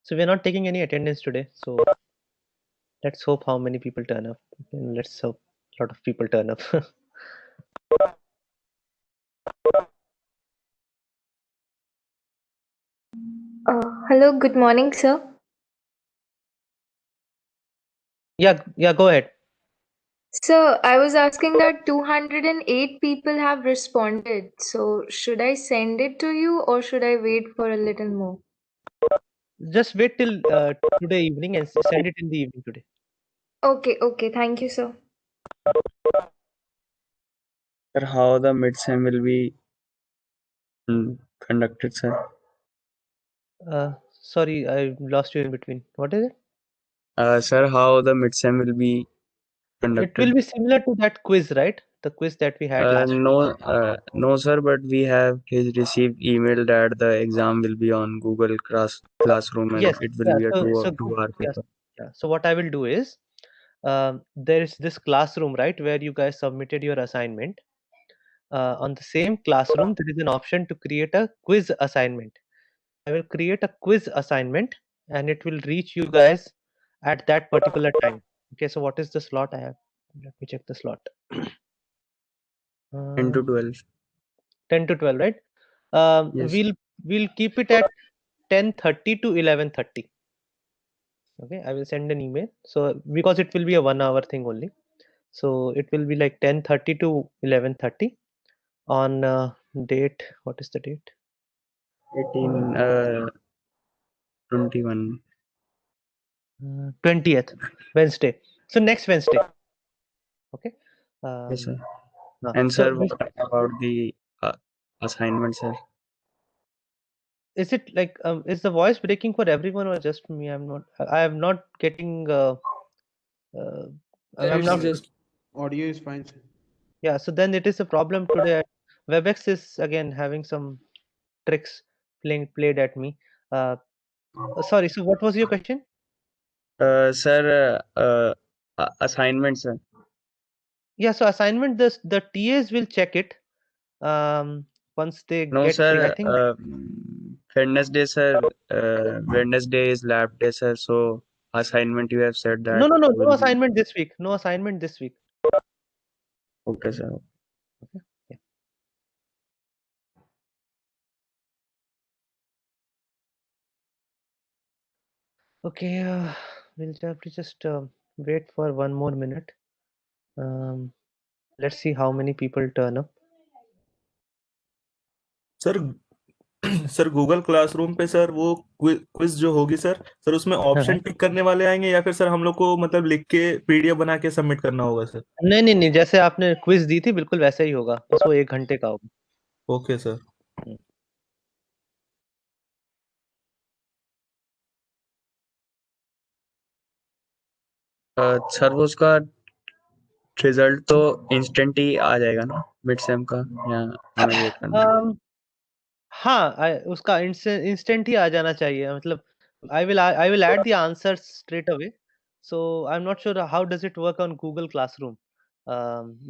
So we're not taking any attendance today. So let's hope how many people turn up. And let's hope a lot of people turn up. Hello, good morning, sir. Yeah, go ahead. Sir, I was asking that 208 people have responded. So, should I send it to you or should I wait for a little more? Just wait till today evening and send it in the evening today. Okay, thank you, sir. Sir, how the mid-sem will be conducted, sir? Sorry, I lost you in between. What is it? Sir, how the mid-sem will be It conducted? will be similar to that quiz, right? The quiz that we had last week. No, sir, but we have received email that the exam will be on Google Classroom and Yes, it will yeah. be a So good. two-hour Yes, paper. yeah. So what I will do is, there is this classroom, right, where you guys submitted your assignment. On the same classroom, there is an option to create a quiz assignment. I will create a quiz assignment, and it will reach you guys at that particular time. Okay, so what is the slot I have? Let me check the slot. 10 to Uh, 12. 10 to 12, right? Yes. We'll keep it at 10:30 to 11:30. Okay, I will send an email. So because it will be a 1 hour thing only, so it will be like 10:30 to 11:30 on date. What is the date? 18, 21. 20th, Wednesday. So next Wednesday. Okay. Yes, sir. Um, And so sir, what about the assignment, sir? is it like is the voice breaking for everyone or just me? I am not getting uh, Sir, I'm it's not. just audio is fine, sir. Yeah, so then it is a problem today. Webex is again having some tricks played at me. Sorry, so what was your question? Sir, assignment, sir. Yeah, so assignment, the TAs will check it once they No, get free. I sir. think Wednesday, sir. Wednesday is lab day, sir. So assignment you have said that no will be assignment this week. No assignment this week. okay, sir. Okay. Yeah. Okay, we'll have to just wait for one more minute. Um, let's see how many people turn up. Sir sir Google classroom पे sir वो quiz जो होगी sir sir उसमें हाँ। Option tick करने वाले आएंगे या फिर सर हम लोग को मतलब लिख के पीडीएफ बना के सबमिट करना होगा सर? नहीं, जैसे आपने क्विज दी थी बिल्कुल वैसा ही होगा, बस वो 1 घंटे का होगा। Okay sir. हुँ। सर वो उसका रिजल्ट तो इंस्टेंट ही आ जाएगा ना मिड सेम का या हमें वेट करना है? अम, हाँ, उसका इंस्टेंट ही आ जाना चाहिए, मतलब I will add the answers straight away. So I'm not sure how does it work on Google Classroom,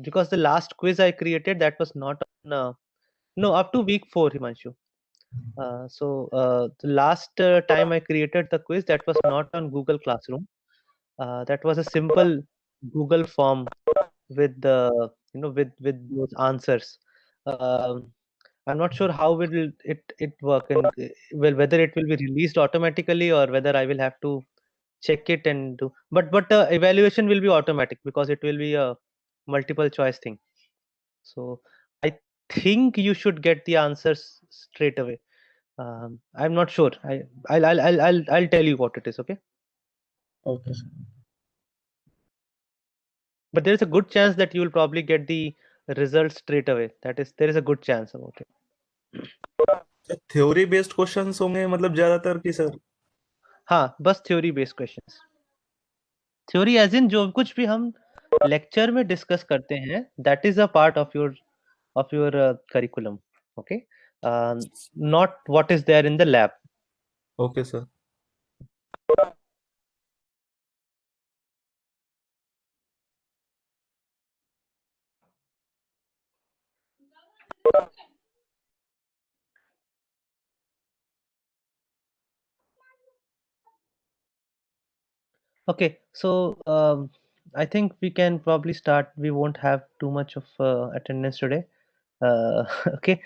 because the last quiz I created that was not on no, up to week 4, Himanshu. The last time I created the quiz that was not on Google Classroom. That was a simple Google form with the with those answers. Um, I'm not sure how will it work, and well, whether it will be released automatically or whether I will have to check it and do. But evaluation will be automatic because it will be a multiple choice thing. So I think you should get the answers straight away. I'm not sure. I'll tell you what it is. Okay. Okay, sir. But there is a good chance that you will probably get the results straight away. There is a good chance about it. Theory based questions होंगे मतलब ज्यादातर की sir? हाँ, बस theory based questions. Theory as in जो कुछ भी हम लेक्चर में डिस्कस करते हैं, that is a part of your curriculum. Okay, not what is there in the lab. Okay sir. Okay, so I think we can probably start. We won't have too much of attendance today. Okay,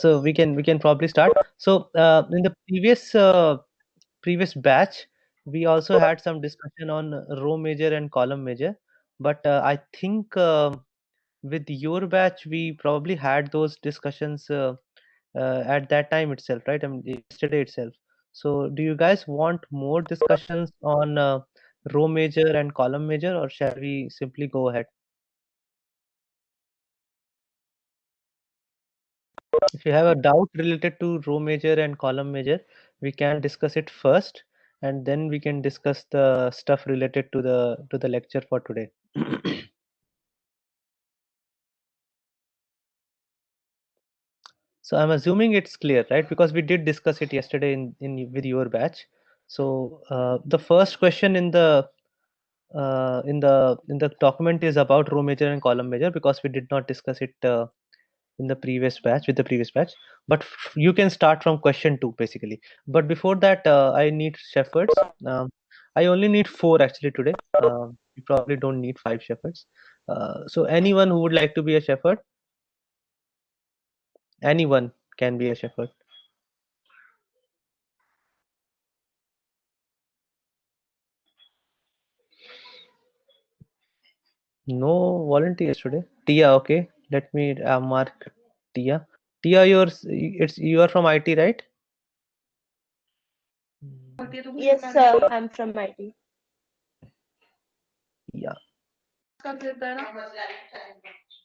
so we can probably start. So in the previous batch, we also had some discussion on row major and column major, but I think with your batch we probably had those discussions at that time itself, right? I mean, yesterday itself. So do you guys want more discussions on row major and column major, or shall we simply go ahead? If you have a doubt related to row major and column major, we can discuss it first, and then we can discuss the stuff related to the lecture for today. So I'm assuming it's clear, right? Because we did discuss it yesterday in with your batch. So the first question in the document is about row major and column major, because we did not discuss it in the previous batch with the previous batch. But you can start from question 2 basically. But before that, I need shepherds. I only need 4 actually today. You probably don't need 5 shepherds. So anyone who would like to be a shepherd, anyone can be a shepherd. No volunteers today. Tia, okay. Let me mark Tia. Tia, you are from IT, right? Yes, sir. I'm from IT. Yeah.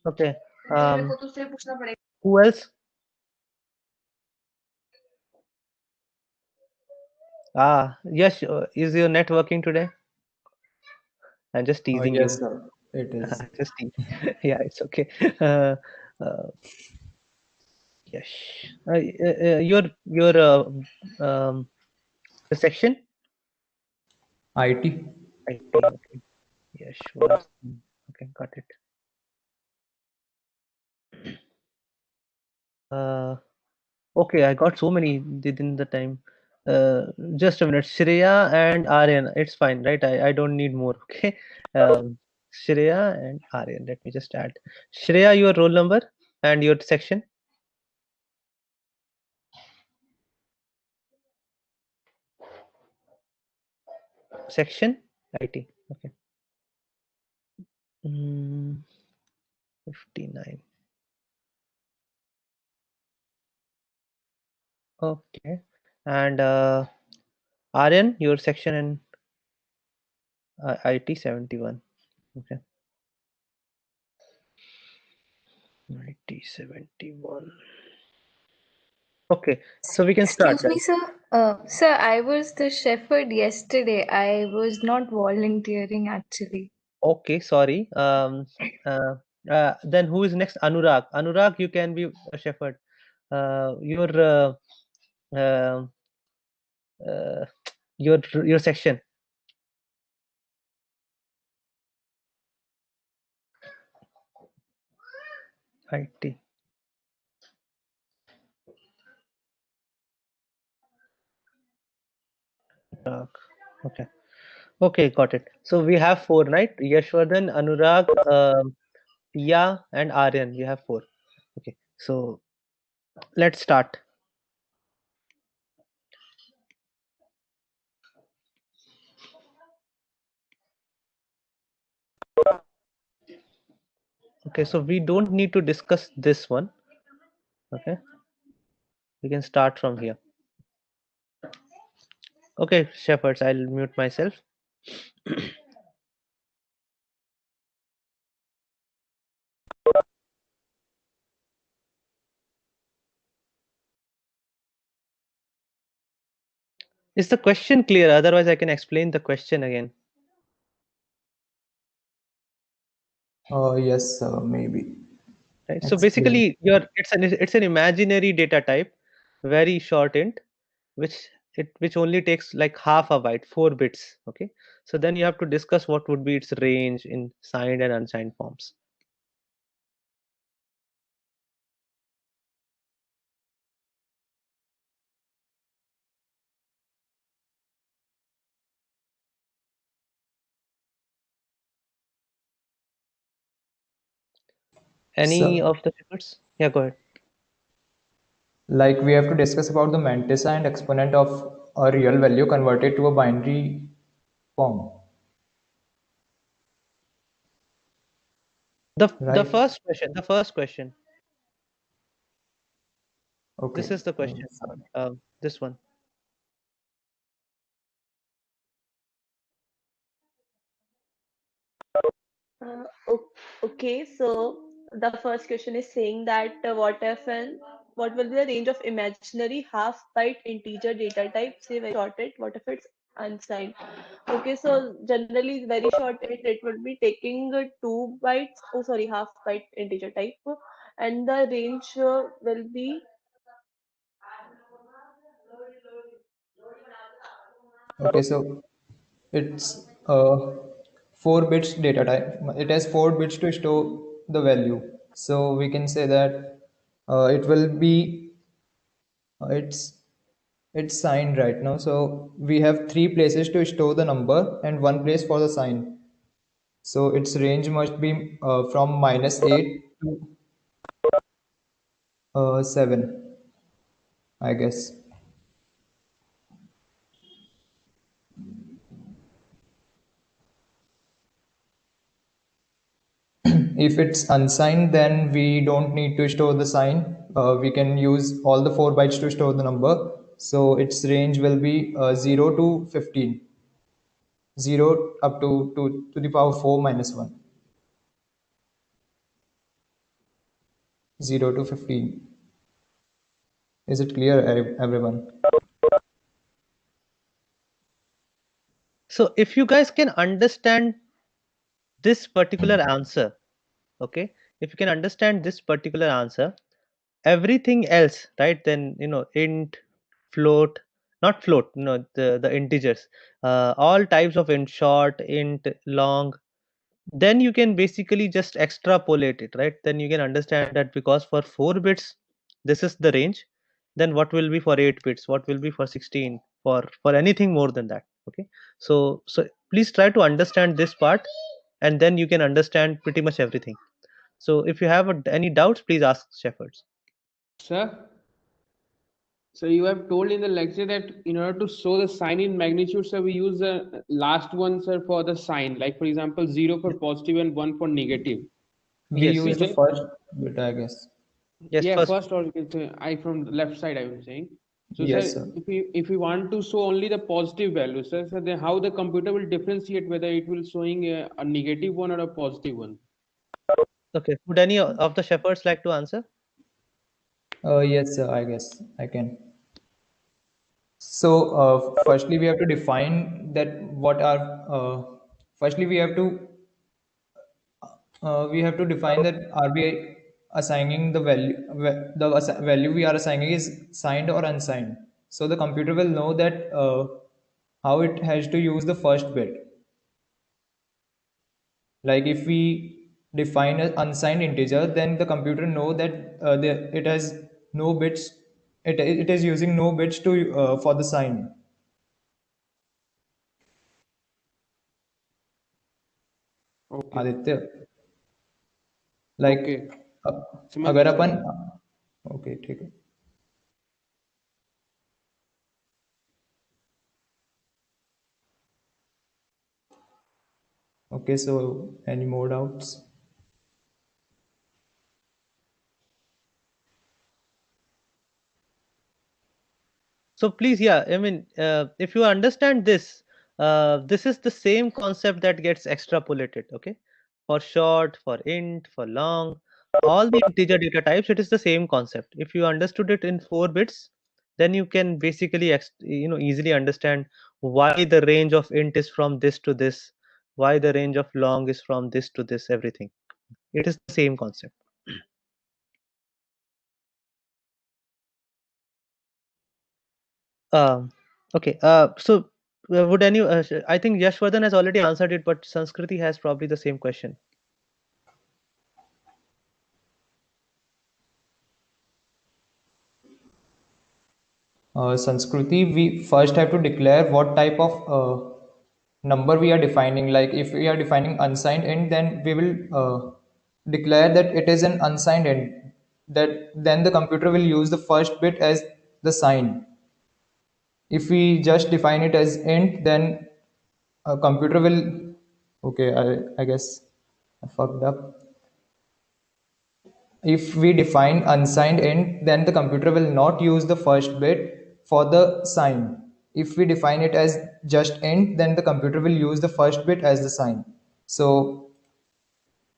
Okay. Who else? Yes. Is your net working today? I'm just teasing Yes, you. sir. It is. Just yeah, it's okay. Uh, uh, yes. Um, the section? IT. IT. Okay. Yes. Was okay. Got it. Okay, I got so many within the time. Just a minute. Shreya and Aryan. It's fine, right? I don't need more. Okay. Shreya and Aryan. Let me just add. Shreya, your roll number and your section. Section IT. Okay. 59. Okay. And Aryan, your section in IT 71. Okay. IT 71. Okay, so we can start, Excuse me, guys. sir. Sir, I was the shepherd yesterday. I was not volunteering actually. Okay, sorry. Uh, then who is next? Anurag. Anurag, you can be a shepherd. Your uh, uh, your section. IT. Anurag. Okay. Okay, got it. So we have 4, right? Yashwardhan, Anurag, Tia, and Aryan. We have 4. Okay. So let's start. Okay, so we don't need to discuss this one. Okay. We can start from here. Okay, Shepherds, I'll mute myself. Is the question clear? Otherwise, I can explain the question again. Yes, maybe. Right. So Explain. basically, it's an imaginary data type, very short int, which only takes like half a byte, 4 bits. Okay. So then you have to discuss what would be its range in signed and unsigned forms. Any So, of the papers? Yeah, go ahead. like we have to discuss about the mantissa and exponent of a real value converted to a binary form, The right? first question. The first question. Okay. This is the question. Fine. This one. Okay, so the first question is saying that what will be the range of imaginary half byte integer data type, say very shorted, what if it's unsigned? Okay, so generally very shorted, it will be taking 2 bytes, oh sorry, half byte integer type, and the range will be Okay, so it's 4 bits data type. It has 4 bits to store the value. So we can say that it will be uh, it's it's signed right now. So we have 3 places to store the number and 1 place for the sign. So its range must be from -8 to 7, I guess. If it's unsigned, then we don't need to store the sign. We can use all the 4 bytes to store the number. So its range will be 0 to 15. 0 up to the power 4 minus 1. 0 to 15. Is it clear, everyone? So if you guys can understand this particular answer, okay, if you can understand this particular answer, everything else, right? Then int, float, not float, the integers, all types of int, short, int, long. Then you can basically just extrapolate it, right? Then you can understand that because for 4 bits, this is the range. Then what will be for 8 bits? What will be for 16? For anything more than that? Okay. So please try to understand this part, and then you can understand pretty much everything. So if you have any doubts, please ask Shepherds. Sir, so you have told in the lecture that in order to show the sign in magnitude, sir, we use the last one, sir, for the sign. Like for example, 0 for positive and 1 for negative. We Yes, use yes, the Is it? first bit, I guess. yes. Yeah, First, first or you can say I from the left side, I am saying. So, Yes, sir, sir. if we want to show only the positive value, sir, so then how the computer will differentiate whether it will showing a negative one or a positive one? okay. Would any of the Shepherds like to answer? Yes, sir, I guess I can. So, firstly, we have to define that what are, firstly, we have to define that are we assigning the value, value we are assigning is signed or unsigned. So the computer will know that how it has to use the first bit. Like if we define an unsigned integer, then the computer know that it has no bits. It is using no bits to for the sign. Okay, Aditya, like, okay. समझ अगर गया अपन, sir. Okay ठीक है. Okay, so any more doubts? So please, yeah, I mean, if you understand this, this is the same concept that gets extrapolated, okay? For short, for int, for long, all the integer data types, it is the same concept. If you understood it in 4 bits, then you can basically, easily understand why the range of int is from this to this, why the range of long is from this to this, everything. It is the same concept. Okay. So would any? I think Yashvardhan has already answered it, but Sanskriti has probably the same question. Sanskriti, we first have to declare what type of number we are defining. Like if we are defining unsigned int, then we will declare that it is an unsigned int. That then the computer will use the first bit as the sign. If we just define it as int, then a computer will. Okay, I guess I fucked up. If we define unsigned int, then the computer will not use the first bit for the sign. If we define it as just int, then the computer will use the first bit as the sign. So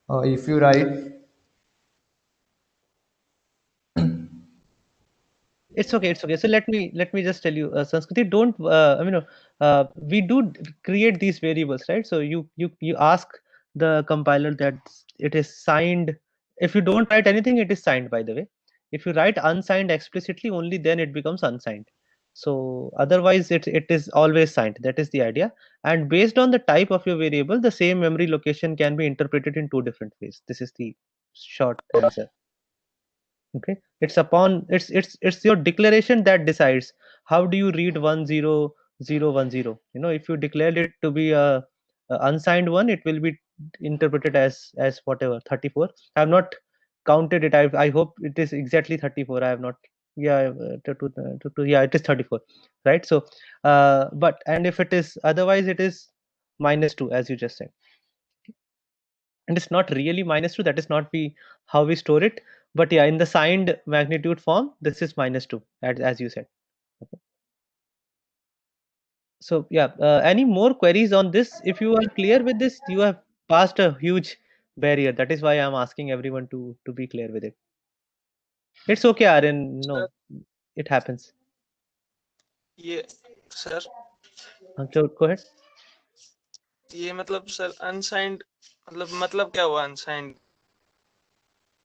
if you write, It's okay. It's okay. So let me just tell you, Sanskriti, don't. We do create these variables, right? So you ask the compiler that it is signed. If you don't write anything, it is signed. By the way, if you write unsigned explicitly, only then it becomes unsigned. So otherwise, it is always signed. That is the idea. And based on the type of your variable, the same memory location can be interpreted in 2 different ways. This is the short answer. Okay, it's your declaration that decides how do you read 10010. If you declared it to be a unsigned one, it will be interpreted as whatever 34. I have not counted it. I hope it is exactly 34. I have not. Yeah, yeah, it is 34, right? So but and if it is otherwise, it is -2, as you just said. And it's not really -2. That is not how we store it. But yeah, in the signed magnitude form, this is -2, as you said. Okay. So yeah, any more queries on this? If you are clear with this, you have passed a huge barrier. That is why I'm asking everyone to be clear with it. It's okay, Aryan. No, it happens. ये sir So go ahead. ये मतलब sir unsigned मतलब क्या हुआ unsigned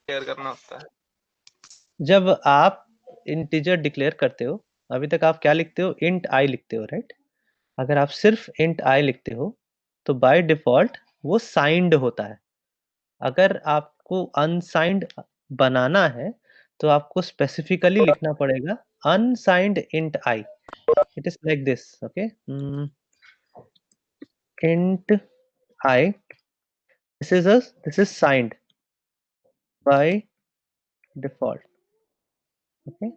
clear करना होता है जब आप इंटीजर डिक्लेयर करते हो, अभी तक आप क्या लिखते हो? इंट आई लिखते हो, राइट? अगर आप सिर्फ इंट आई लिखते हो तो बाय डिफॉल्ट वो साइंड होता है। अगर आपको अनसाइंड बनाना है तो आपको स्पेसिफिकली लिखना पड़ेगा unsigned int I. It is like this, okay? Int I, this is signed by default, okay?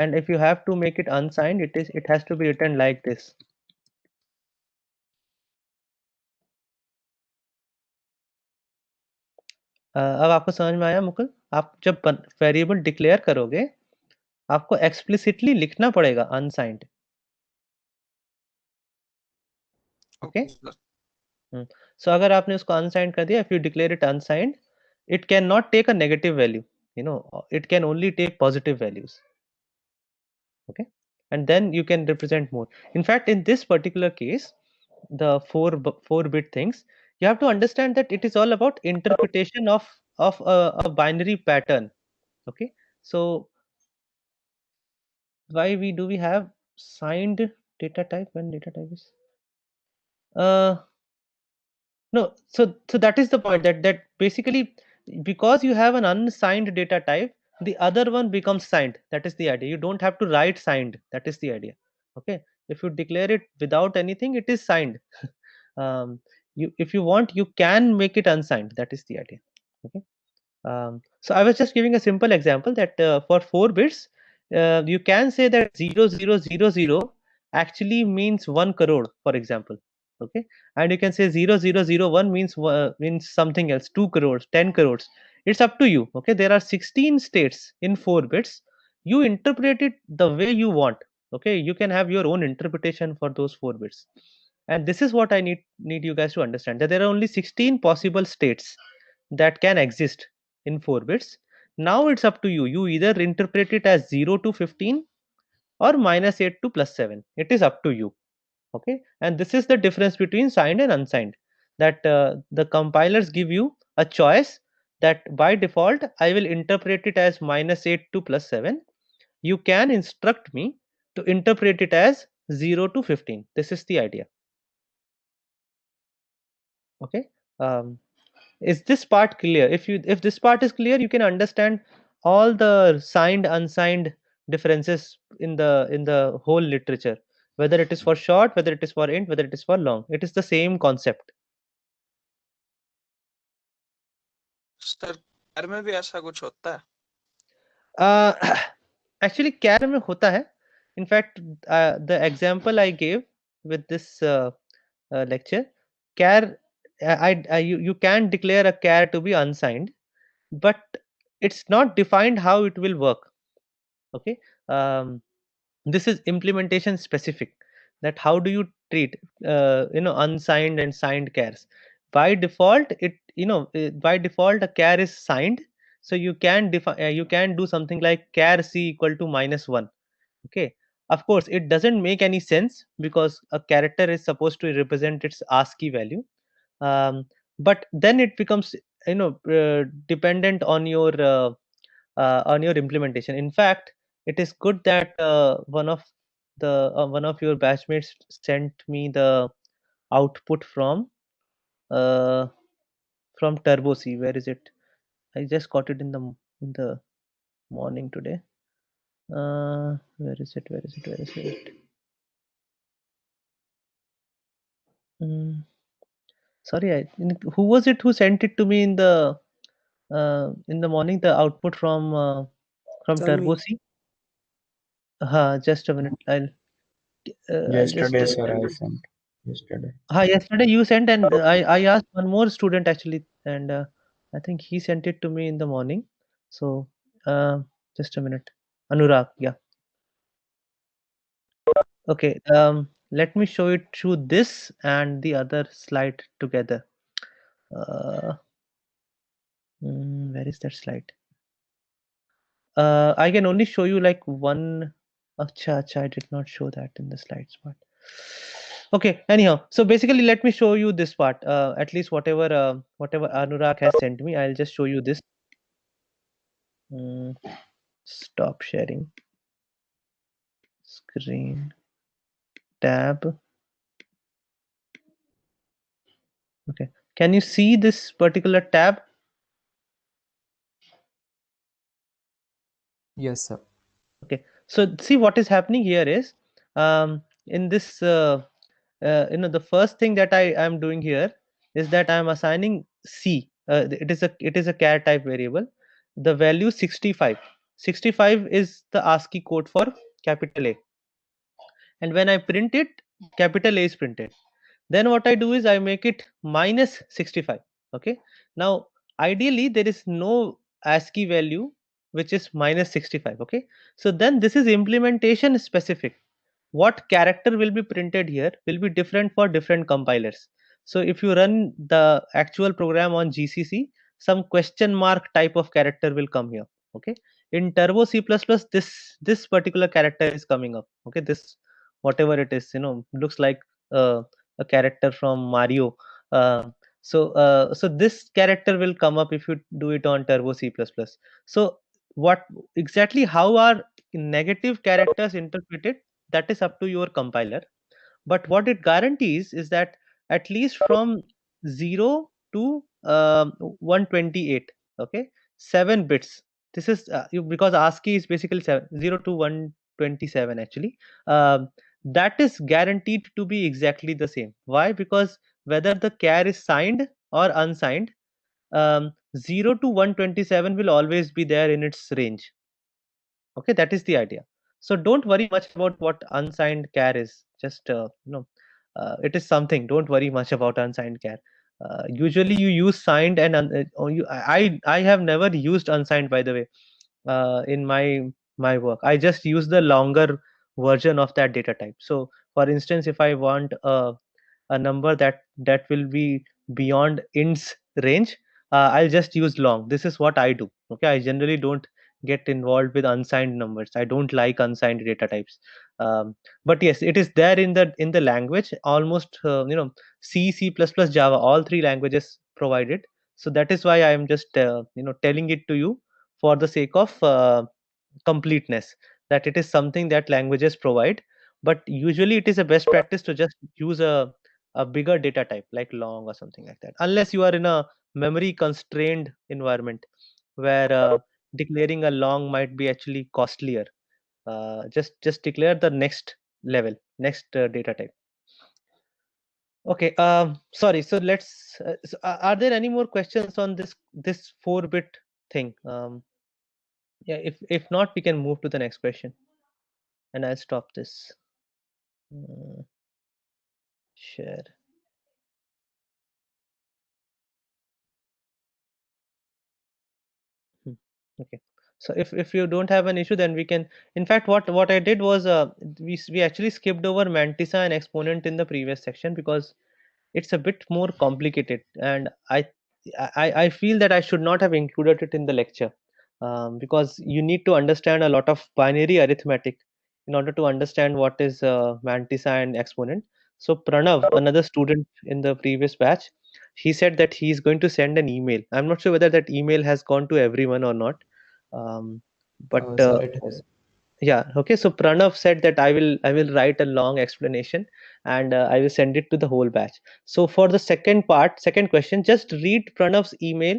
And if you have to make it unsigned, it has to be written like this. अब आपको समझ में आया मुकुल? आप जब variable declare करोगे, आपको explicitly लिखना पड़ेगा अनसाइंड, ओके? सो अगर आपने उसको अनसाइंड कर दिया, if you declare it unsigned, it cannot take a negative value, it can only take positive values, okay? And then you can represent more. In fact, in this particular case, the 4-bit things, you have to understand that it is all about interpretation of a binary pattern, okay? So why do we have signed data type when data type is no, so that is the point, that basically, because you have an unsigned data type, the other one becomes signed. That is the idea. You don't have to write signed. That is the idea, okay? If you declare it without anything, it is signed. If you want, you can make it unsigned. That is the idea, okay? So I was just giving a simple example that for 4 bits, you can say that 0000 actually means 1 crore, for example, okay? And you can say 0001 means something else, 2 crores, 10 crores. It's up to you, okay? There are 16 states in 4 bits. You interpret it the way you want. Okay, you can have your own interpretation for those 4 bits. And this is what I need you guys to understand, that there are only 16 possible states that can exist in 4 bits. Now it's up to you. You either interpret it as 0 to 15 or -8 to +7. It is up to you. Okay, and this is the difference between signed and unsigned, that the compilers give you a choice that by default I will interpret it as -8 to +7. You can instruct me to interpret it as 0 to 15. This is the idea. Okay, is this part clear? If this part is clear, you can understand all the signed unsigned differences in the whole literature, whether it is for short, whether it is for int, whether it is for long. It is the same concept. Sir car में भी ऐसा कुछ होता है? Actually char में होता है. In fact, the example I gave with this lecture, char, you can declare a char to be unsigned, but it's not defined how it will work. Okay, this is implementation specific, that how do you treat unsigned and signed chars. By default, by default a char is signed, so you can define, you can do something like char c equal to -1. Okay, of course it doesn't make any sense because a character is supposed to represent its ASCII value. But then it becomes dependent on your implementation. In fact, it is good that one of your batchmates sent me the output from Turbo C. Where is it? I just got it in the morning today. Where is it? Where is it? Where is it? Sorry, who was it who sent it to me in the morning? The output from Turbo C. Just a minute. Yesterday, sir, I sent. Yesterday. Yesterday you sent, and I asked one more student actually, and I think he sent it to me in the morning. So just a minute. Anurag, yeah. Okay, let me show it through this and the other slide together. Where is that slide? I can only show you like one. Acha, I did not show that in the slides part. Okay, anyhow, so basically let me show you this part, at least whatever Anurag has sent me. I'll just show you this. Stop sharing screen, tab. Okay, can you see this particular tab? Yes, sir. Okay, so see what is happening here is, in this the first thing that I am doing here is that I am assigning C. It is a char type variable. The value 65. 65 is the ASCII code for capital A. And when I print it, capital A is printed. Then what I do is I make it -65. Okay. Now ideally there is no ASCII value which is -65. Okay. So then this is implementation specific. What character will be printed here will be different for different compilers. So if you run the actual program on GCC, some question mark type of character will come here. Okay. In Turbo C++, this particular character is coming up. Okay. This, whatever it is, looks like a character from Mario. So this character will come up if you do it on Turbo C++. So what exactly, how are negative characters interpreted? That is up to your compiler. But what it guarantees is that at least from 0 to 128, okay, 7 bits. This is because ASCII is basically 0 to 127 actually. That is guaranteed to be exactly the same. Why? Because whether the char is signed or unsigned, 0 to 127 will always be there in its range. Okay, that is the idea. So don't worry much about what unsigned char is. Just it is something. Don't worry much about unsigned char. Usually you use signed and I have never used unsigned, by the way, in my work. I just use the longer version of that data type. So for instance, if I want a number that will be beyond int's range, I'll just use long. This is what I do. Okay, I generally don't get involved with unsigned numbers. I don't like unsigned data types. But yes, it is there in the language. Almost C, C++, Java, all three languages provide it. So that is why I am just telling it to you for the sake of completeness, that it is something that languages provide. But usually it is a best practice to just use a bigger data type like long or something like that, unless you are in a memory constrained environment where declaring a long might be actually costlier. Just declare the next level, next data type. Okay, sorry. So let's. Are there any more questions on this 4-bit thing? Yeah. If not, we can move to the next question, and I'll stop this. Share. Okay. So if you don't have an issue, then we can. In fact, what I did was we actually skipped over mantissa and exponent in the previous section because it's a bit more complicated, and I feel that I should not have included it in the lecture, because you need to understand a lot of binary arithmetic in order to understand what is mantissa and exponent. So Pranav, another student in the previous batch, he said that he is going to send an email. I'm not sure whether that email has gone to everyone or not, um, but Sir, it has. yeah, okay. So Pranav said that I will write a long explanation, and I will send it to the whole batch. So for the second question, just read Pranav's email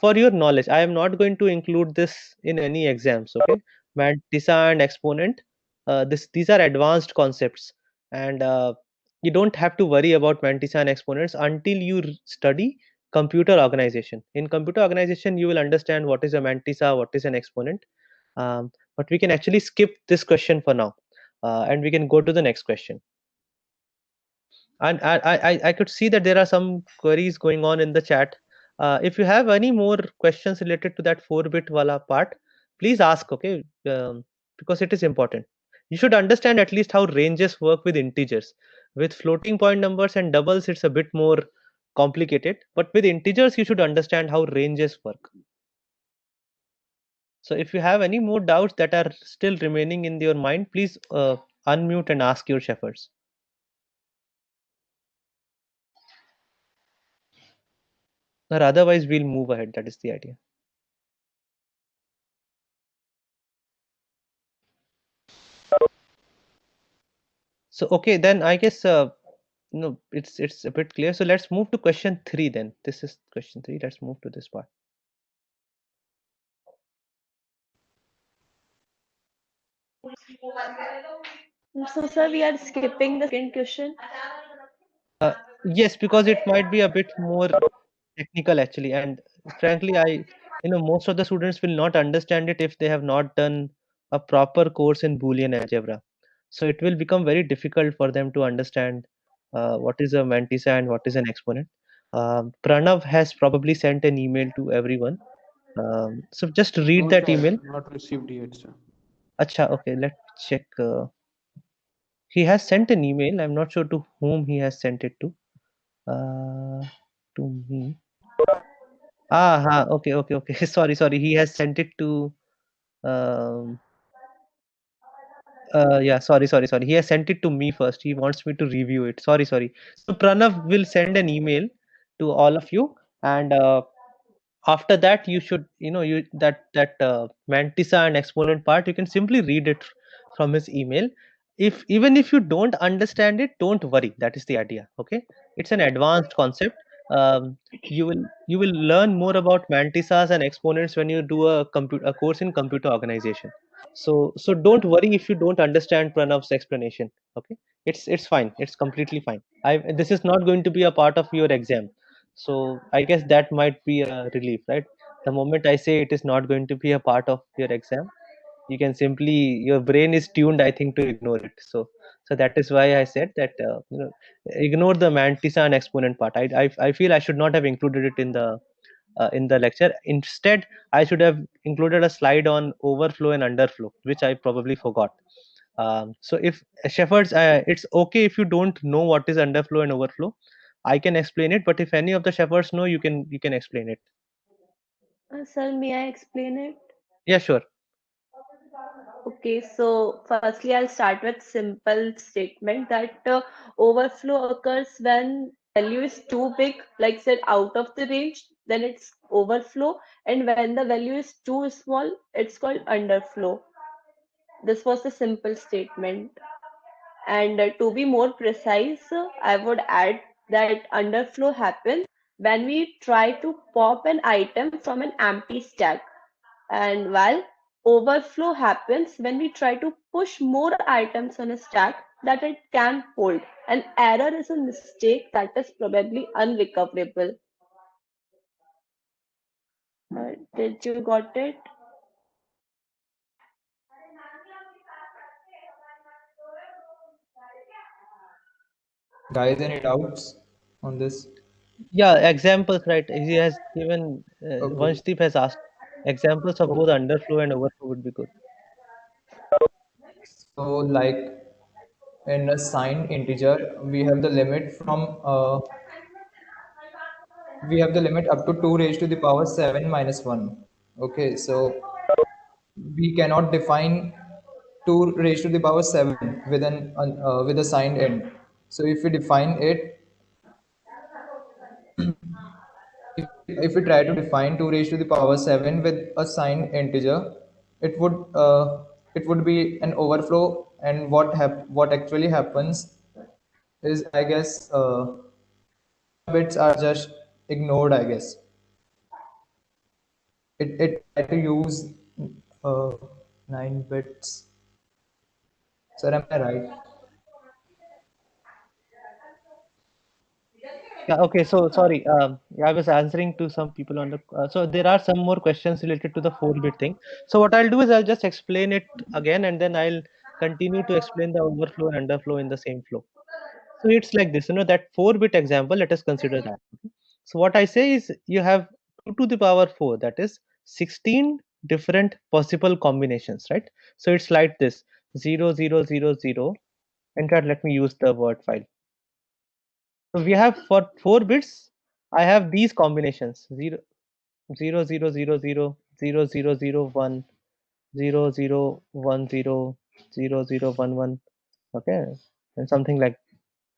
for your knowledge. I am not going to include this in any exams. Okay, mantissa and exponent. These are advanced concepts, and you don't have to worry about mantissa and exponents until you study computer organization. In computer organization, you will understand what is a mantissa, what is an exponent. But we can actually skip this question for now, and we can go to the next question. And I could see that there are some queries going on in the chat. If you have any more questions related to that 4-bit wala part, please ask, okay? Because it is important. You should understand at least how ranges work with integers. With floating point numbers and doubles, it's a bit more complicated. But with integers, you should understand how ranges work. So if you have any more doubts that are still remaining in your mind, please unmute and ask your shepherds. Or otherwise, we'll move ahead. That is the idea. So okay, then I guess no, it's a bit clear. So let's move to question 3 then. This is question 3. Let's move to this part. So, sir, we are skipping the second question. Yes, because it might be a bit more technical actually, and frankly, most of the students will not understand it if they have not done a proper course in Boolean algebra. So it will become very difficult for them to understand what is a mantissa and what is an exponent. Pranav has probably sent an email to everyone. So just read No, that sir, email. not received yet, sir. Acha, okay, let's check. He has sent an email. I'm not sure to whom he has sent it to. To me. Okay. Sorry. He has sent it to. Um, yeah, sorry. He has sent it to me first. He wants me to review it. Sorry. So Pranav will send an email to all of you, and after that you should that mantissa and exponent part, you can simply read it from his email. If even if you don't understand it, don't worry. That is the idea. Okay, it's an advanced concept. You will learn more about mantissas and exponents when you do a course in computer organization. So don't worry if you don't understand Pranav's explanation. Okay, it's fine. It's completely fine. This is not going to be a part of your exam. So I guess that might be a relief, right? The moment I say it is not going to be a part of your exam, you can simply, your brain is tuned, I think, to ignore it. So that is why I said that ignore the mantissa and exponent part. I feel I should not have included it in the lecture. Instead, I should have included a slide on overflow and underflow, which I probably forgot. So if Shepherds, it's okay if you don't know what is underflow and overflow. I can explain it, but if any of the Shepherds know, you can explain it. Sir, may I explain it? Yeah, sure. Okay, so firstly, I'll start with simple statement that overflow occurs when value is too big, like said, out of the range, then it's overflow, and when the value is too small, it's called underflow. This was the simple statement. And to be more precise, I would add that underflow happens when we try to pop an item from an empty stack. And while overflow happens when we try to push more items on a stack that it can hold. An error is a mistake that is probably unrecoverable. Did you got it? Guys, any doubts on this? Yeah, examples, right? He has given, Okay. Vanshdeep has asked examples of both Okay. underflow and overflow would be good. So like in a signed integer, we have the limit from we have the limit up to 2 raised to the power 7 minus 1. Okay, so we cannot define 2 raised to the power 7 with with a signed end. So if we define it, if we try to define 2 raised to the power 7 with a signed integer, it would be an overflow. And what actually happens is, I guess, bits are just ignored, I guess. It try to use uh, 9 bits. Sir, am I right? Yeah, okay. So sorry, yeah, I was answering to some people on the. So there are some more questions related to the 4-bit thing. So what I'll do is I'll just explain it again, and then I'll continue to explain the overflow and underflow in the same flow. So it's like this, that 4-bit example. Let us consider that. Okay? So what I say is you have 2 to the power 4, that is 16 different possible combinations, right? So it's like this: 0, 0, 0, 0. In fact, let me use the word file. So we have, for 4 bits, I have these combinations: 0, 0, 0, 0, 0, 0, 0, 0, 1, 0, 0, 1, 0, 0, 0, 1, 1. Okay, and something like,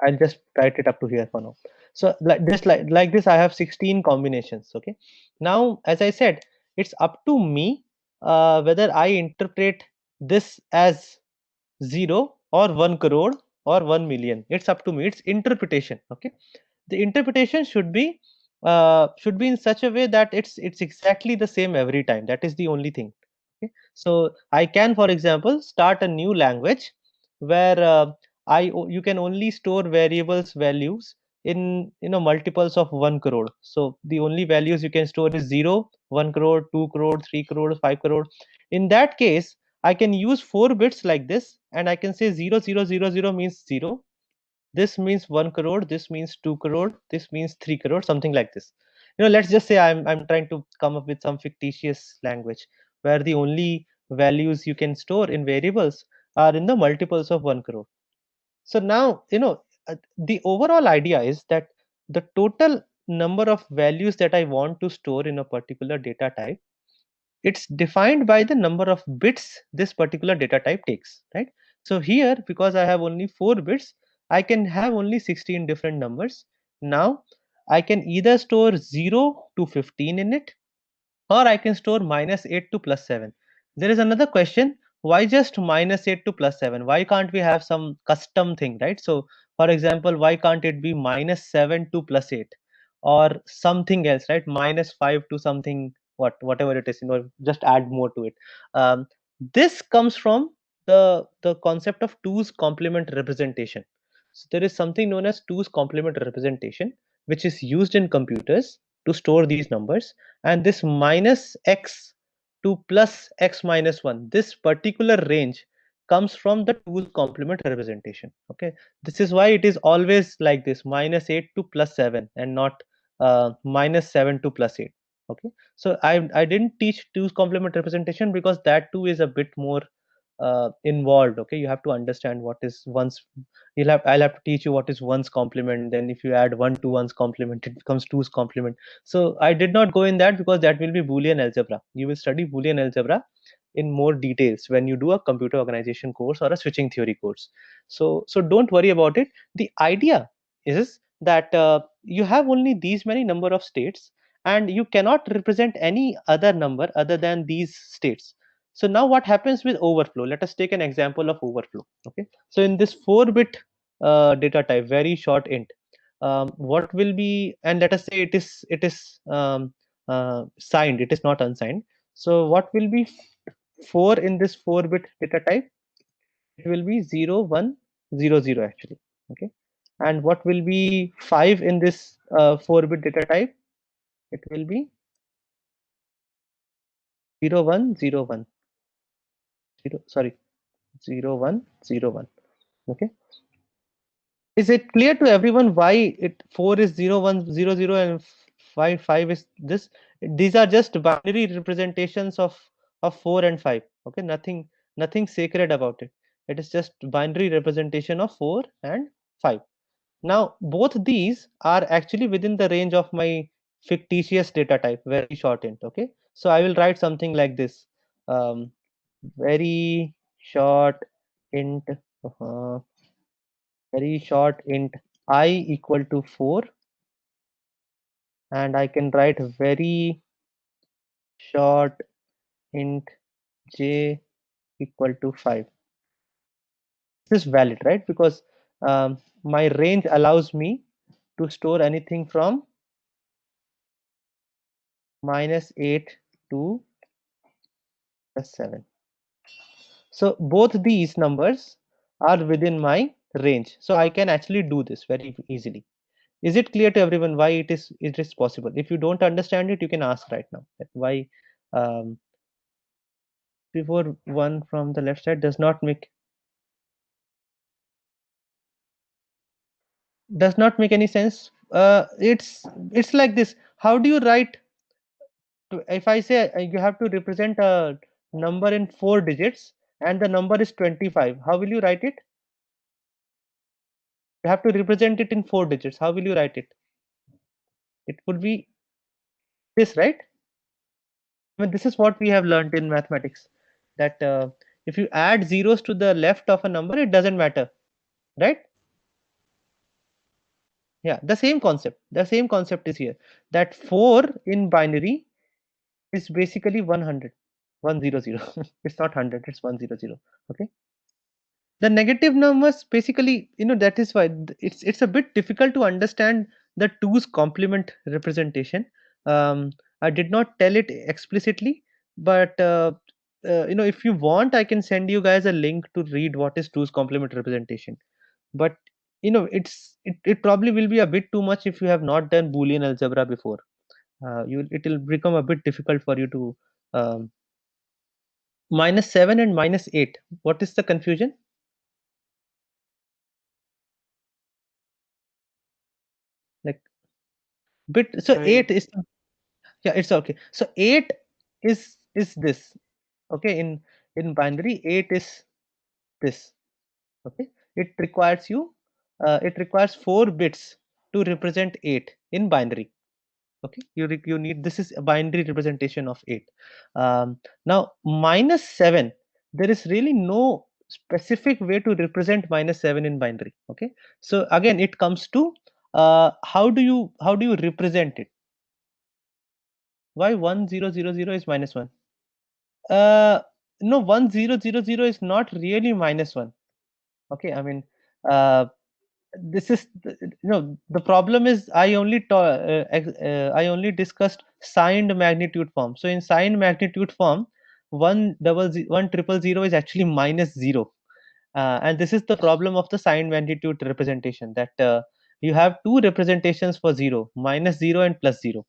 I'll just write it up to here for now. So like this, I have 16 combinations. Okay. Now, as I said, it's up to me whether I interpret this as 0 or 1 crore or 1 million. It's up to me. It's interpretation. Okay. The interpretation should be in such a way that it's exactly the same every time. That is the only thing. Okay. So I can, for example, start a new language where you can only store variables values in multiples of 1 crore. So the only values you can store is 0, 1 crore, 2 crore, 3 crore, 5 crore. In that case, I can use 4 bits like this, and I can say 0, 0, 0, 0 means 0. This means 1 crore, this means 2 crore, this means 3 crore, something like this. Let's just say I'm trying to come up with some fictitious language where the only values you can store in variables are in the multiples of 1 crore. So now, the overall idea is that the total number of values that I want to store in a particular data type, it's defined by the number of bits this particular data type takes, right? So here, because I have only 4 bits, I can have only 16 different numbers. Now I can either store 0 to 15 in it, or I can store -8 to +7. There is another question: why just -8 to +7? Why can't we have some custom thing, right? So for example, why can't it be -7 to +8 or something else, right? -5 to something, whatever it is, just add more to it. This comes from the concept of 2's complement representation. So there is something known as 2's complement representation, which is used in computers to store these numbers. And this minus x to plus x minus 1, this particular range comes from the 2's complement representation. Okay, this is why it is always like this: -8 to +7, and not -7 to +8. Okay, so I didn't teach 2's complement representation because that too is a bit more involved. Okay, you have to understand what is one's. I'll have to teach you what is one's complement. Then if you add 1 to 1's complement, it becomes 2's complement. So I did not go in that because that will be Boolean algebra. You will study Boolean algebra in more details when you do a computer organization course or a switching theory course. So don't worry about it. The idea is that you have only these many number of states, and you cannot represent any other number other than these states. So now what happens with overflow? Let us take an example of overflow. Okay, so in this 4-bit data type, very short int, what will be, and let us say it is signed, it is not unsigned. So what will be 4 in this 4-bit data type? It will be 0 1 0 0 actually. Okay, and what will be 5 in this 4-bit data type? It will be 0 1 0 1 0, sorry, 0 1 0 1. Okay, is it clear to everyone why it 4 is 0 1 0 0 and 5 is this? These are just binary representations of 4 and 5. Okay, nothing sacred about it. It is just binary representation of 4 and 5. Now both these are actually within the range of my fictitious data type, very short int. Okay, so I will write something like this, very short int, uh, very short int I equal to 4, and I can write very short int j equal to 5. This is valid, right? Because my range allows me to store anything from -8 to +7. So both these numbers are within my range. So I can actually do this very easily. Is it clear to everyone why it is possible? If you don't understand it, you can ask right now that why um, before 1 from the left side does not make any sense. It's like this. How do you write? If I say you have to represent a number in 4 digits and the number is 25, how will you write it? You have to represent it in 4 digits. How will you write it? It would be this, right? I mean, this is what we have learned in mathematics, that if you add zeros to the left of a number, it doesn't matter, right? Yeah, the same concept. The same concept is here. That 4 in binary is basically 100, 100. It's not 100, it's 100. Okay. The negative numbers basically, that is why it's a bit difficult to understand the 2's complement representation. I did not tell it explicitly, but if you want, I can send you guys a link to read what is 2's complement representation. But it probably will be a bit too much if you have not done Boolean algebra before. It will become a bit difficult for you to um, -7 and -8. What is the confusion? Like bit. So 8 is, yeah, it's okay. So 8 is this. Okay, in binary 8 is this. Okay, it requires 4 bits to represent 8 in binary. Okay, you need, this is a binary representation of 8. Now -7, there is really no specific way to represent -7 in binary. Okay, so again it comes to how do you represent it? Why 1000 is -1? No, 1000 is not really -1. Okay, I mean, this is the problem is I only discussed signed magnitude form. So in signed magnitude form, 100 is actually -0, and this is the problem of the signed magnitude representation, that you have two representations for 0, -0 and +0.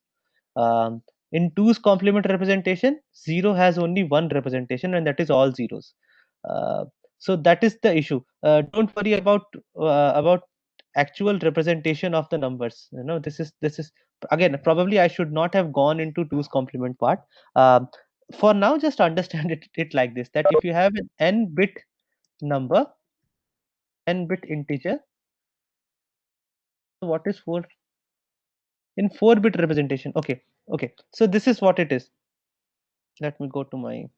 Um, in 2's complement representation, 0 has only one representation, and that is all zeros. So that is the issue. Don't worry about actual representation of the numbers. This is again, probably I should not have gone into 2's complement part. for now, just understand it like this, that if you have an n bit number, n bit integer, what is 4 in 4-bit representation? Okay, so this is what it is. Let me go to my,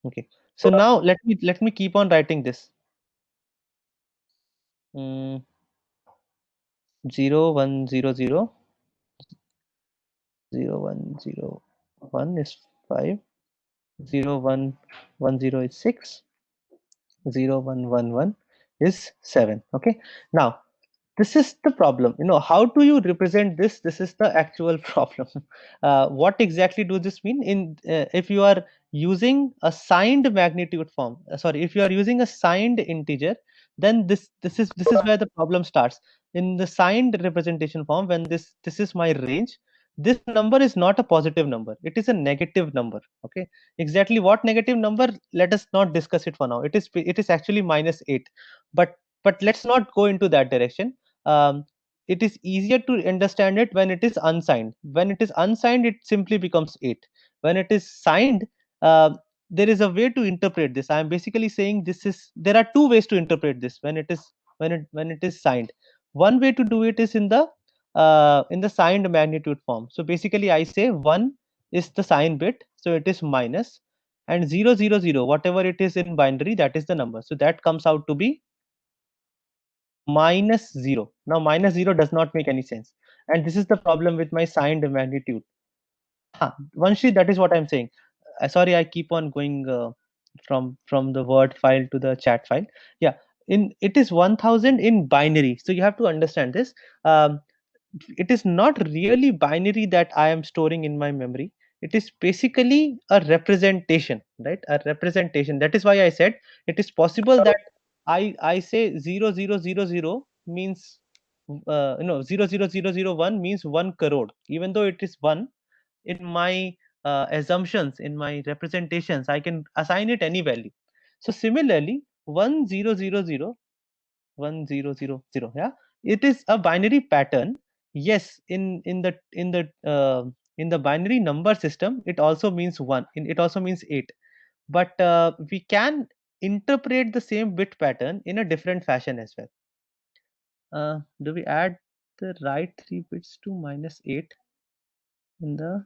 okay, so now let me keep on writing this. 0 1 0 0 0 1 0 1 is 5, 0 1 1 0 is 6, 0 1 1 1 is 7. Okay, now this is the problem. How do you represent this? This is the actual problem. What exactly does this mean? If you are using a signed magnitude form, sorry, if you are using a signed integer, then this is where the problem starts. In the signed representation form, when this is my range, this number is not a positive number, it is a negative number. Okay, exactly what negative number, let us not discuss it for now. It is actually -8, but let's not go into that direction. It is easier to understand it when it is unsigned. When it is unsigned, it simply becomes 8. When it is signed, uh, there is a way to interpret this. I am basically saying there are two ways to interpret this when it is signed. One way to do it is in the signed magnitude form. So basically I say 1 is the sign bit, so it is minus, and 0 0 0, whatever it is in binary, that is the number. So that comes out to be -0. Now -0 does not make any sense, and this is the problem with my signed magnitude. Vanshi, that is what I'm saying. Sorry, I keep on going from the Word file to the chat file. Yeah, it is 1000 in binary. So you have to understand this. It is not really binary that I am storing in my memory. It is basically a representation, right? A representation. That is why I said it is possible that I say 0 0 0 0 means 0 0 0 0 1 means 1 crore, even though it is 1. In my assumptions, in my representations, I can assign it any value. So similarly, 1 0 0 0 1 0 0 0, yeah, it is a binary pattern. Yes, in the binary number system, it also means 1, it also means 8, but we can interpret the same bit pattern in a different fashion as well. Do we add the right 3 bits to -8 in the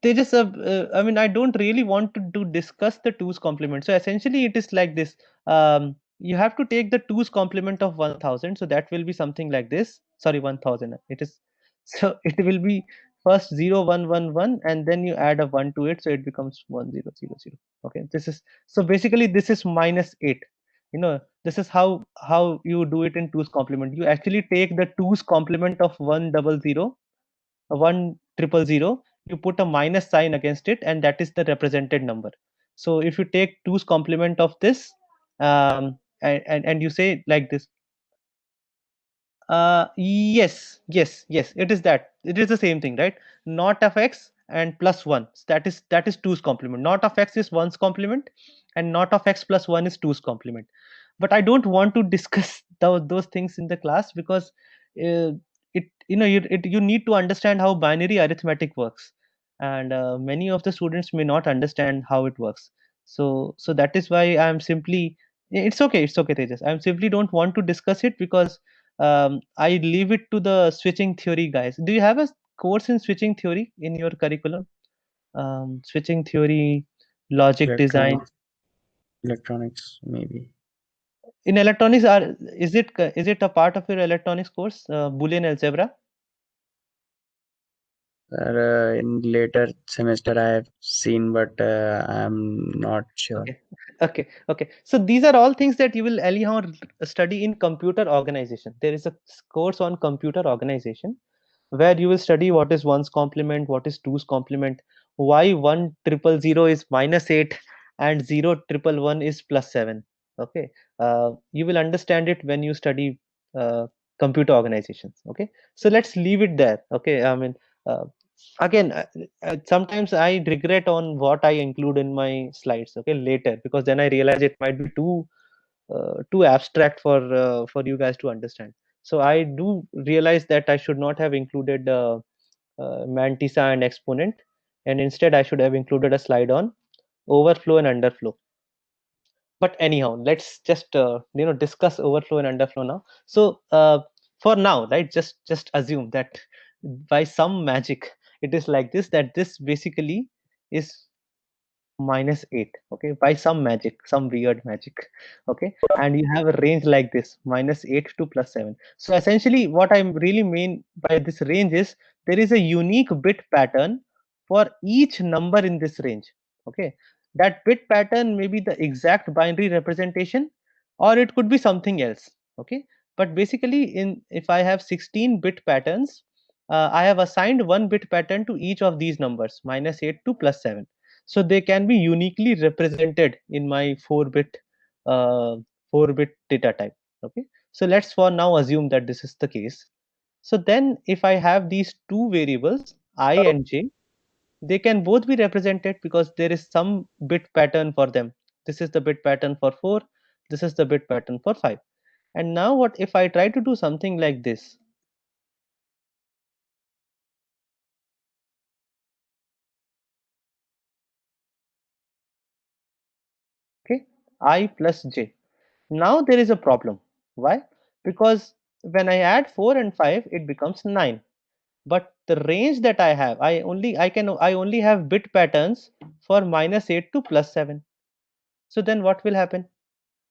they just I mean, I don't really want to discuss the 2's complement. So essentially it is like this. You have to take the 2's complement of 1000, so that will be something like this. Sorry, 1000, it is so it will be first 0 1 1 1, and then you add a 1 to it, so it becomes 1 0 0 0. Okay, this is, so basically this is -8. This is how you do it in 2's complement. You actually take the 2's complement of 100, 100, you put a minus sign against it, and that is the represented number. So if you take 2's complement of this, and you say like this, yes, it is that. It is the same thing, right? Not of x and plus 1. That is 2's complement. Not of x is 1's complement, and not of x plus 1 is 2's complement. But I don't want to discuss those things in the class, because you need to understand how binary arithmetic works, and many of the students may not understand how it works. So that is why I'm simply, it's okay, Tejas. I'm simply don't want to discuss it, because I leave it to the switching theory guys. Do you have a course in switching theory in your curriculum? Switching theory, logic design. Electronics, maybe. In electronics, is it a part of your electronics course, Boolean algebra? In later semester I have seen, but I'm not sure. Okay. So these are all things that you will anyhow study in computer organization. There is a course on computer organization where you will study what is 1's complement, what is 2's complement, why 1 0 0 is -8 and 0 1 1 is +7. Okay, you will understand it when you study computer organizations. Okay, so let's leave it there. Okay, I mean, uh, again, sometimes I regret on what I include in my slides. Okay, later, because then I realize it might be too abstract for you guys to understand. So I do realize that I should not have included mantissa and exponent, and instead I should have included a slide on overflow and underflow. But anyhow, let's just discuss overflow and underflow now. So for now, right, just assume that by some magic it is like this, that this basically is -8, okay, by some magic, some weird magic, okay, and you have a range like this, -8 to +7. So essentially what I really mean by this range is there is a unique bit pattern for each number in this range, okay. That bit pattern may be the exact binary representation or it could be something else, okay. But basically, in if I have 16 bit patterns, I have assigned one bit pattern to each of these numbers, -8 to +7. So they can be uniquely represented in my 4-bit 4-bit data type, okay. So let's for now assume that this is the case. So then if I have these two variables I and j, they can both be represented because there is some bit pattern for them. This is the bit pattern for 4, this is the bit pattern for 5. And now what if I try to do something like this? Okay, I plus j. Now there is a problem. Why? Because when I add 4 and 5, it becomes 9. But the range that I have, I only have bit patterns for -8 to +7. So then what will happen?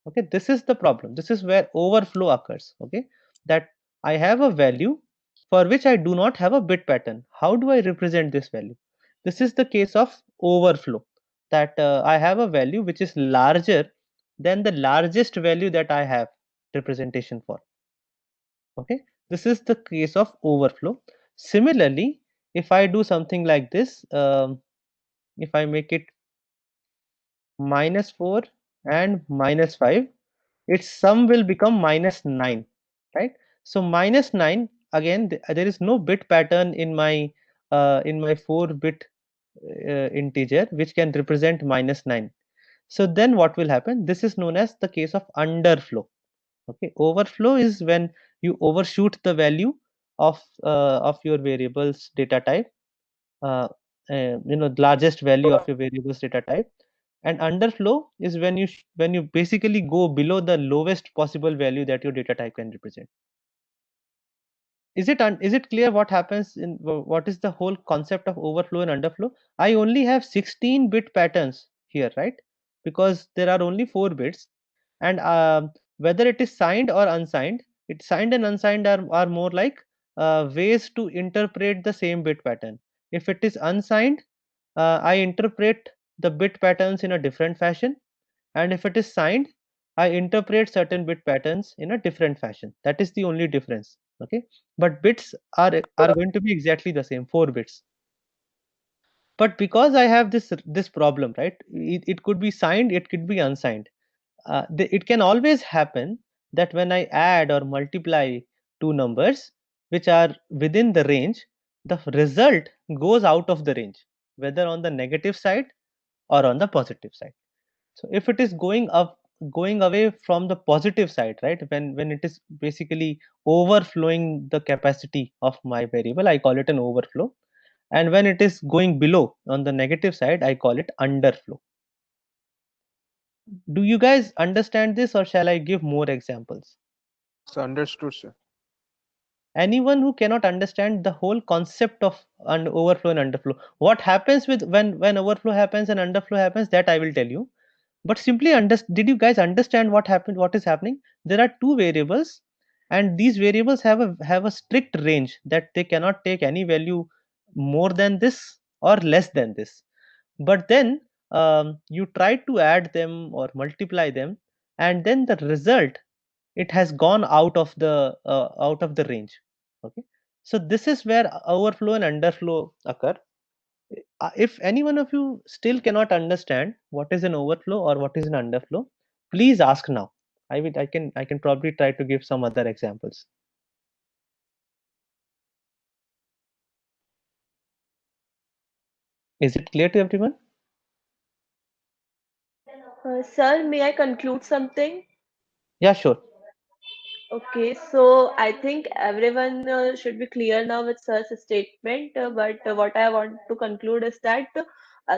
Okay, this is the problem. This is where overflow occurs. Okay, that I have a value for which I do not have a bit pattern. How do I represent this value? This is the case of overflow, that I have a value which is larger than the largest value that I have representation for. Okay, this is the case of overflow. Similarly, if I do something like this, if I make it -4 and -5, its sum will become -9, right? So -9, again there is no bit pattern in my 4-bit integer which can represent -9. So then what will happen? This is known as the case of underflow. Okay, overflow is when you overshoot the value of your variable's data type, uh, the largest value of your variable's data type. And underflow is when you basically go below the lowest possible value that your data type can represent. Is it clear what happens in what is the whole concept of overflow and underflow? I only have 16 bit patterns here, right? Because there are only 4 bits, and whether it is signed or unsigned, it's signed and unsigned are more like ways to interpret the same bit pattern. If it is unsigned, I interpret the bit patterns in a different fashion, and if it is signed, I interpret certain bit patterns in a different fashion. That is the only difference. Okay, but bits are going to be exactly the same, 4 bits. But because I have this problem, right? It could be signed, it could be unsigned. It can always happen that when I add or multiply two numbers which are within the range, the result goes out of the range, whether on the negative side or on the positive side. So if it is going away from the positive side, right, when it is basically overflowing the capacity of my variable, I call it an overflow. And when it is going below on the negative side, I call it underflow. Do you guys understand this, or shall I give more examples? It's understood, sir. Anyone who cannot understand the whole concept of overflow and underflow, what happens with when overflow happens and underflow happens, that I will tell you. But simply did you guys understand what happened, what is happening? There are two variables, and these variables have a strict range that they cannot take any value more than this or less than this. But then you try to add them or multiply them, and then the result, it has gone out of the range. Okay, so this is where overflow and underflow occur. If any one of you still cannot understand what is an overflow or what is an underflow, please ask now. I can probably try to give some other examples. Is it clear to everyone? Sir, may I conclude something? Yeah, sure. Okay, so I think everyone should be clear now with Sir's statement. But what I want to conclude is that uh,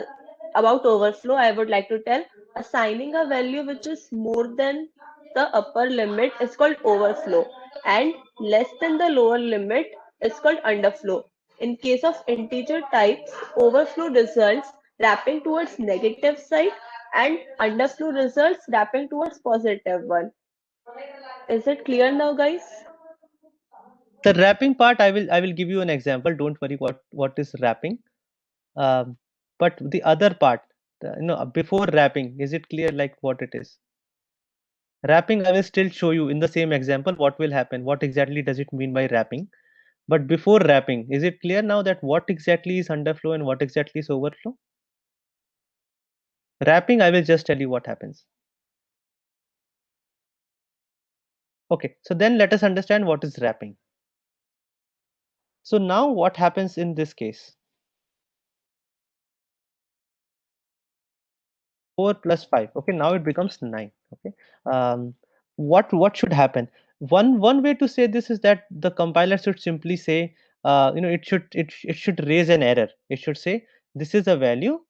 about overflow, I would like to tell assigning a value which is more than the upper limit is called overflow, and less than the lower limit is called underflow. In case of integer types, overflow results wrapping towards negative side, and underflow results wrapping towards positive one. Is it clear now, guys? The wrapping part, I will give you an example. Don't worry what is wrapping. Um, but the other part, before wrapping, is it clear like what it is? Wrapping, I will still show you in the same example what will happen. What exactly does it mean by wrapping? But before wrapping, is it clear now that what exactly is underflow and what exactly is overflow? Wrapping, I will just tell you what happens. Okay, so then let us understand what is wrapping. So now what happens in this case? 4 plus 5. Okay, now it becomes 9. Okay, what should happen? One way to say this is that the compiler should simply say, it should raise an error. It should say this is a value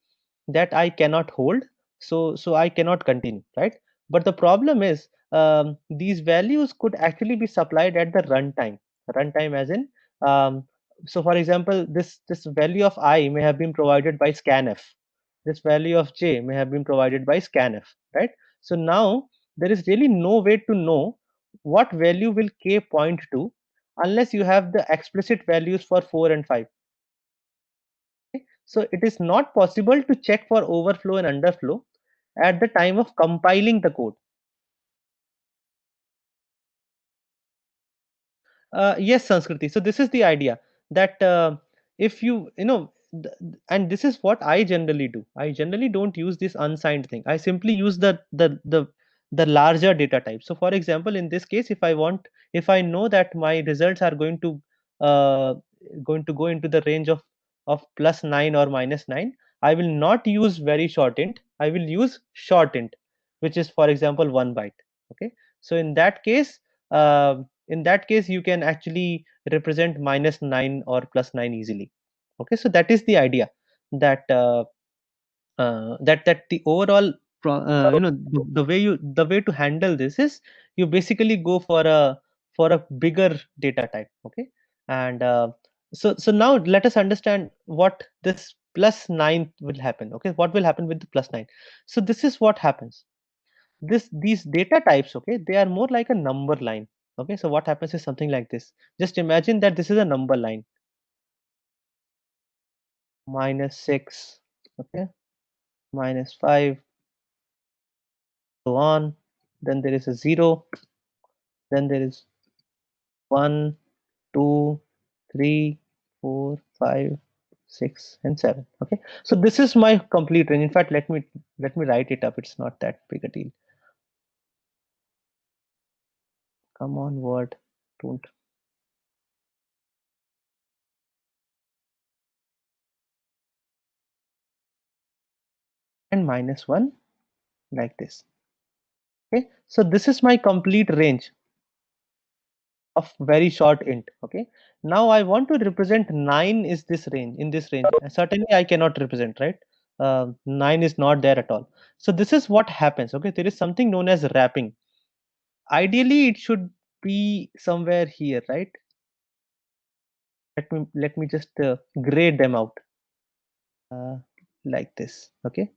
that I cannot hold, so I cannot continue, right? But the problem is, these values could actually be supplied at the runtime. Runtime as in, um, so for example, this value of I may have been provided by scanf. This value of j may have been provided by scanf, right? So now there is really no way to know what value will k point to unless you have the explicit values for 4 and 5. So it is not possible to check for overflow and underflow at the time of compiling the code. Yes, Sanskriti. So this is the idea that, if and this is what I generally do. I generally don't use this unsigned thing. I simply use the larger data type. So for example, in this case, if I know that my results are uh, going to go into the range of +9 or -9, I will not use very short int. I will use short int, which is for example 1 byte. Okay. So uh, in that case you can actually represent -9 or +9 easily. Okay, so that is the idea, that that the overall the way to handle this is you basically go for a bigger data type. Okay, and so now let us understand what this +9 will happen. Okay, what will happen with the +9? So this is what happens. These data types, okay, they are more like a number line. Okay, so what happens is something like this. Just imagine that this is a number line, -6, okay, -5, so on. Then there is a 0, then there is 1, 2, 3, 4, 5, 6, and 7. Okay, so this is my complete range. In fact, let me write it up. It's not that big a deal. Come on, word, don't. And -1 like this. Okay, so this is my complete range of very short int. Okay, now I want to represent 9 is this range, in this range. Certainly I cannot represent, right? 9 is not there at all. So this is what happens. Okay, there is something known as wrapping. Ideally it should be somewhere here, right? Let me just grade them out uh, like this. Okay,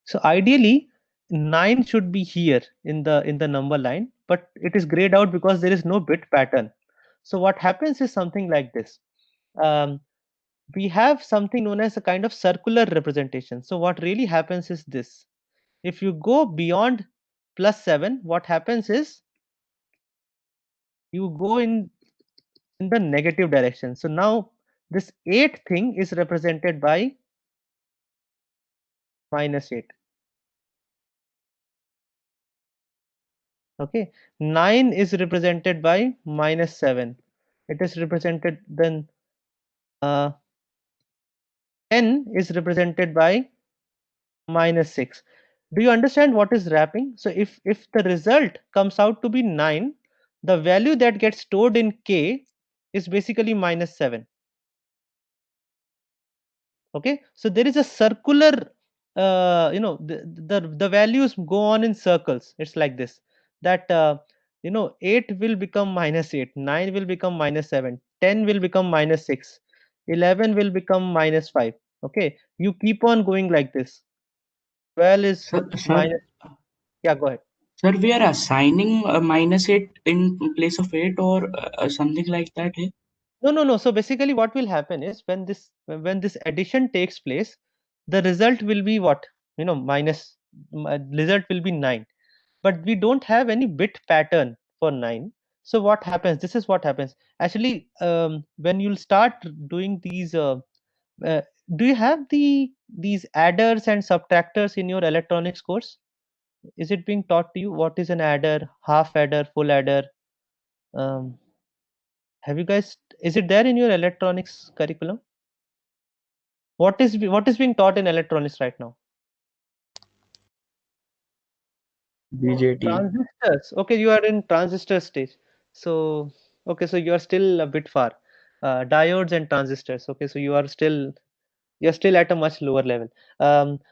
so ideally 9 should be here in the number line, but it is grayed out because there is no bit pattern. So what happens is something like this. Um, we have something known as a kind of circular representation. So what really happens is this. If you go beyond +7, what happens is you go in the negative direction. So now this 8 thing is represented by -8. Okay, 9 is represented by -7. It is represented then, 10 is represented by -6. Do you understand what is wrapping? So if the result comes out to be 9, the value that gets stored in k is basically -7. Okay, so there is a circular, the values go on in circles. It's like this, that 8 will become -8, 9 will become -7, 10 will become -6, 11 will become -5. Okay, you keep on going like this. 12 is Sir, minus. Yeah, go ahead. sir, we are assigning -8 in place of 8 or something like that. Eh? No. So basically, what will happen is when this addition takes place, the result will be what? Result will be 9. But we don't have any bit pattern for 9. So what happens? This is what happens. Actually, when you'll start doing these, uh, do you have these adders and subtractors in your electronics course? Is it being taught to you? What is an adder, half adder, full adder? Um, have you guys? Is it there in your electronics curriculum? What is being taught in electronics right now? BJT. Transistors. Okay, you are in transistor stage. So okay, so you are still a bit far. Diodes and transistors. Okay, so you're still at a much lower level.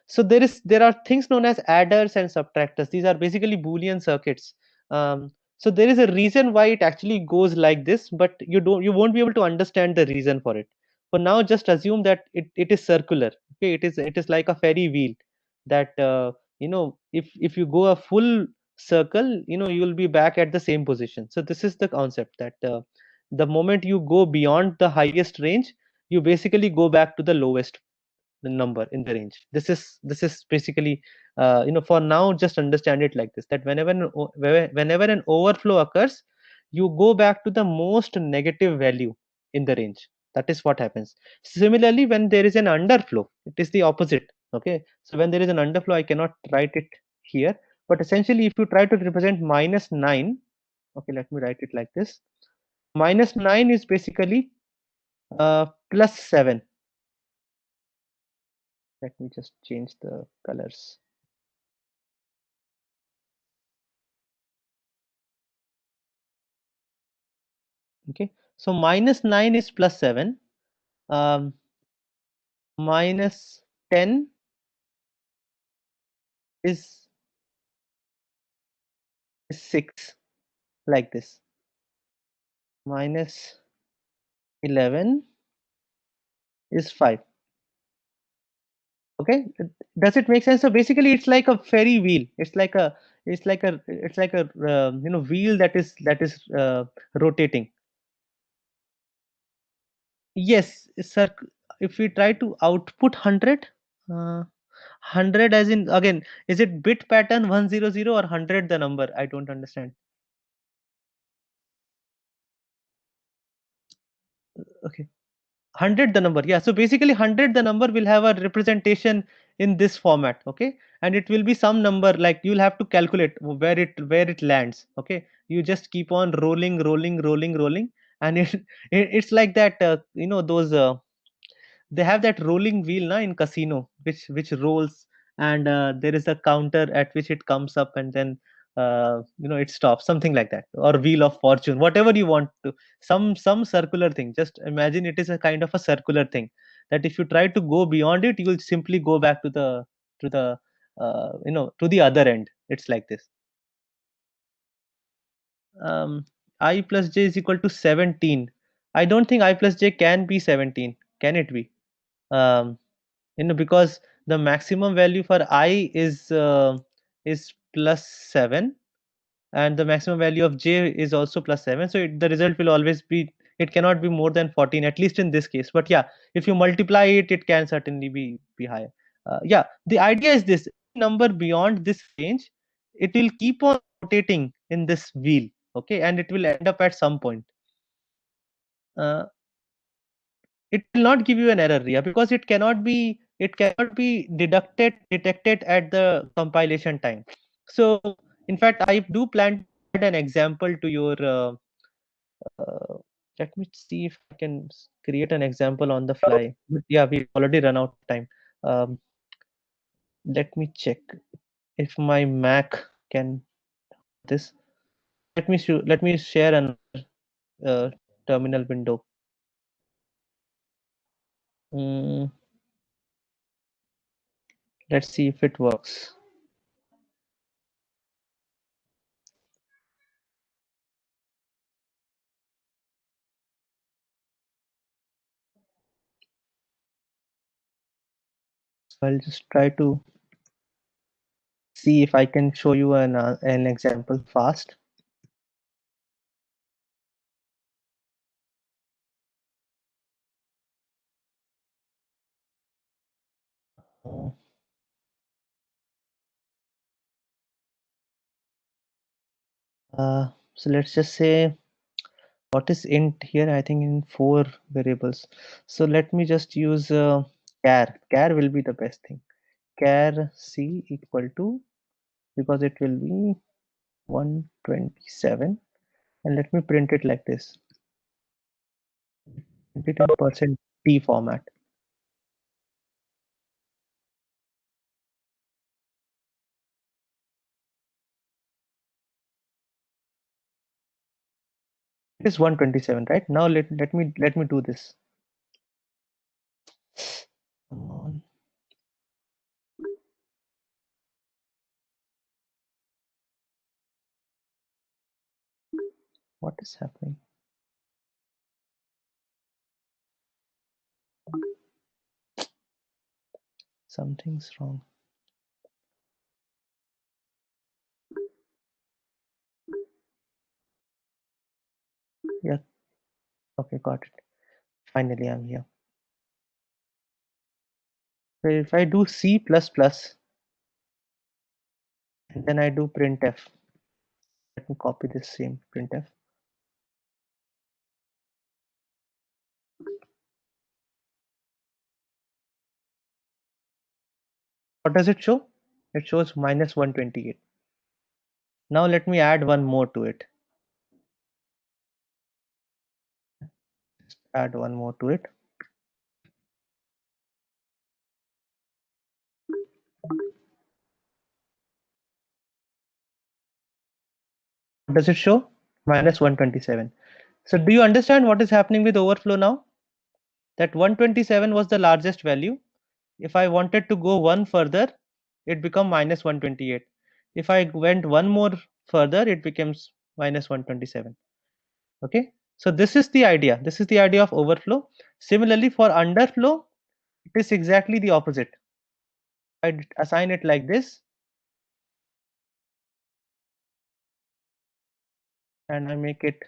So there are things known as adders and subtractors. These are basically Boolean circuits. So there is a reason why it actually goes like this, but you won't be able to understand the reason for it. For now, just assume that it is circular. Okay, it is like a ferry wheel that if you go a full circle, you will be back at the same position. So this is the concept that the moment you go beyond the highest range, you basically go back to the lowest number in the range. This is basically for now, just understand it like this, that whenever an overflow occurs, you go back to the most negative value in the range. That is what happens. Similarly, when there is an underflow, it is the opposite. Okay, so when there is an underflow, I cannot write it here, but essentially if you try to represent -9, okay, let me write it like this. -9 is basically +7. Let me just change the colors. Okay, so -9 is +7. -10 is 6, like this. -11 is 5. Okay, does it make sense? So basically, it's like a ferry wheel. It's like a wheel that is rotating. Yes, sir. If we try to output 100, 100 as in, again, is it bit pattern 100 or 100 the number? I don't understand. Okay, 100 the number. Yeah, so basically 100 the number will have a representation in this format. Okay, and it will be some number, like you'll have to calculate where it lands. Okay, you just keep on rolling, and it's like that. Those they have that rolling wheel in casino, which rolls, and there is a counter at which it comes up, and then it stops, something like that, or wheel of fortune, whatever you want to, some circular thing. Just imagine it is a kind of a circular thing, that if you try to go beyond it, you will simply go back to the other end. It's like this. I plus j is equal to 17. I don't think I plus j can be 17. Can it be? Because the maximum value for I is +7, and the maximum value of j is also +7. So the result will always be, it cannot be more than 14, at least in this case. But yeah, if you multiply it, it can certainly be higher. Yeah, the idea is this: number beyond this range, it will keep on rotating in this wheel. Okay, and it will end up at some point. Uh, it will not give you an error, yeah, because it cannot be detected at the compilation time. So in fact, I do plan to add an example to your uh, let me see if I can create an example on the fly. But yeah, we've already run out of time. um, let me check if my Mac can this. Let me share another terminal window. Let's see if it works. So I'll just try to see if I can show you an example fast. So let's just say, what is int here? I think in 4 variables. So let me just use char. Char will be the best thing. Char c equal to, because it will be 127, and let me print it like this. Print it in %t format. It is 127, right? Now let me do this. Come on. What is happening? Something's wrong. Yeah. Okay, got it. Finally, I'm here. So if I do C++, and then I do printf. Let me copy this same printf. What does it show? It shows minus 128. Now let me add one more to it. Add one more to it. What does it show? Minus 127. So do you understand what is happening with overflow now? That 127 was the largest value. If I wanted to go one further, it become minus 128. If I went one more further, it becomes minus 127. Okay, so this is the idea. This is the idea of overflow. Similarly, for underflow, it is exactly the opposite. I assign it like this, and I make it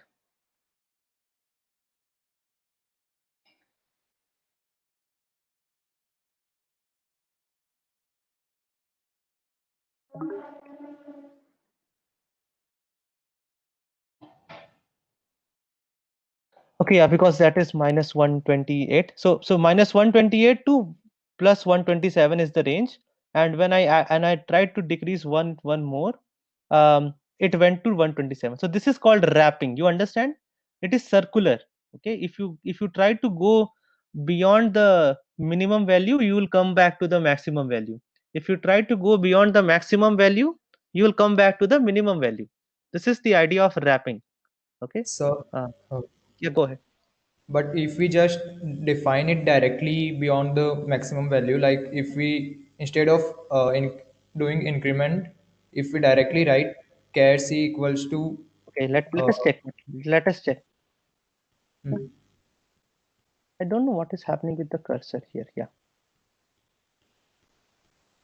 okay. Yeah, because that is minus 128. So minus 128 to plus 127 is the range. And when I tried to decrease one more, it went to 127. So this is called wrapping. You understand? It is circular. Okay, if you try to go beyond the minimum value, you will come back to the maximum value. If you try to go beyond the maximum value, you will come back to the minimum value. This is the idea of wrapping. Okay. So, uh, uh, yeah, go ahead. but if we just define it directly beyond the maximum value, like if we instead of doing increment, if we directly write char c equals to Okay, let uh, us check. Let us check. hmm, I don't know what is happening with the cursor here. Yeah,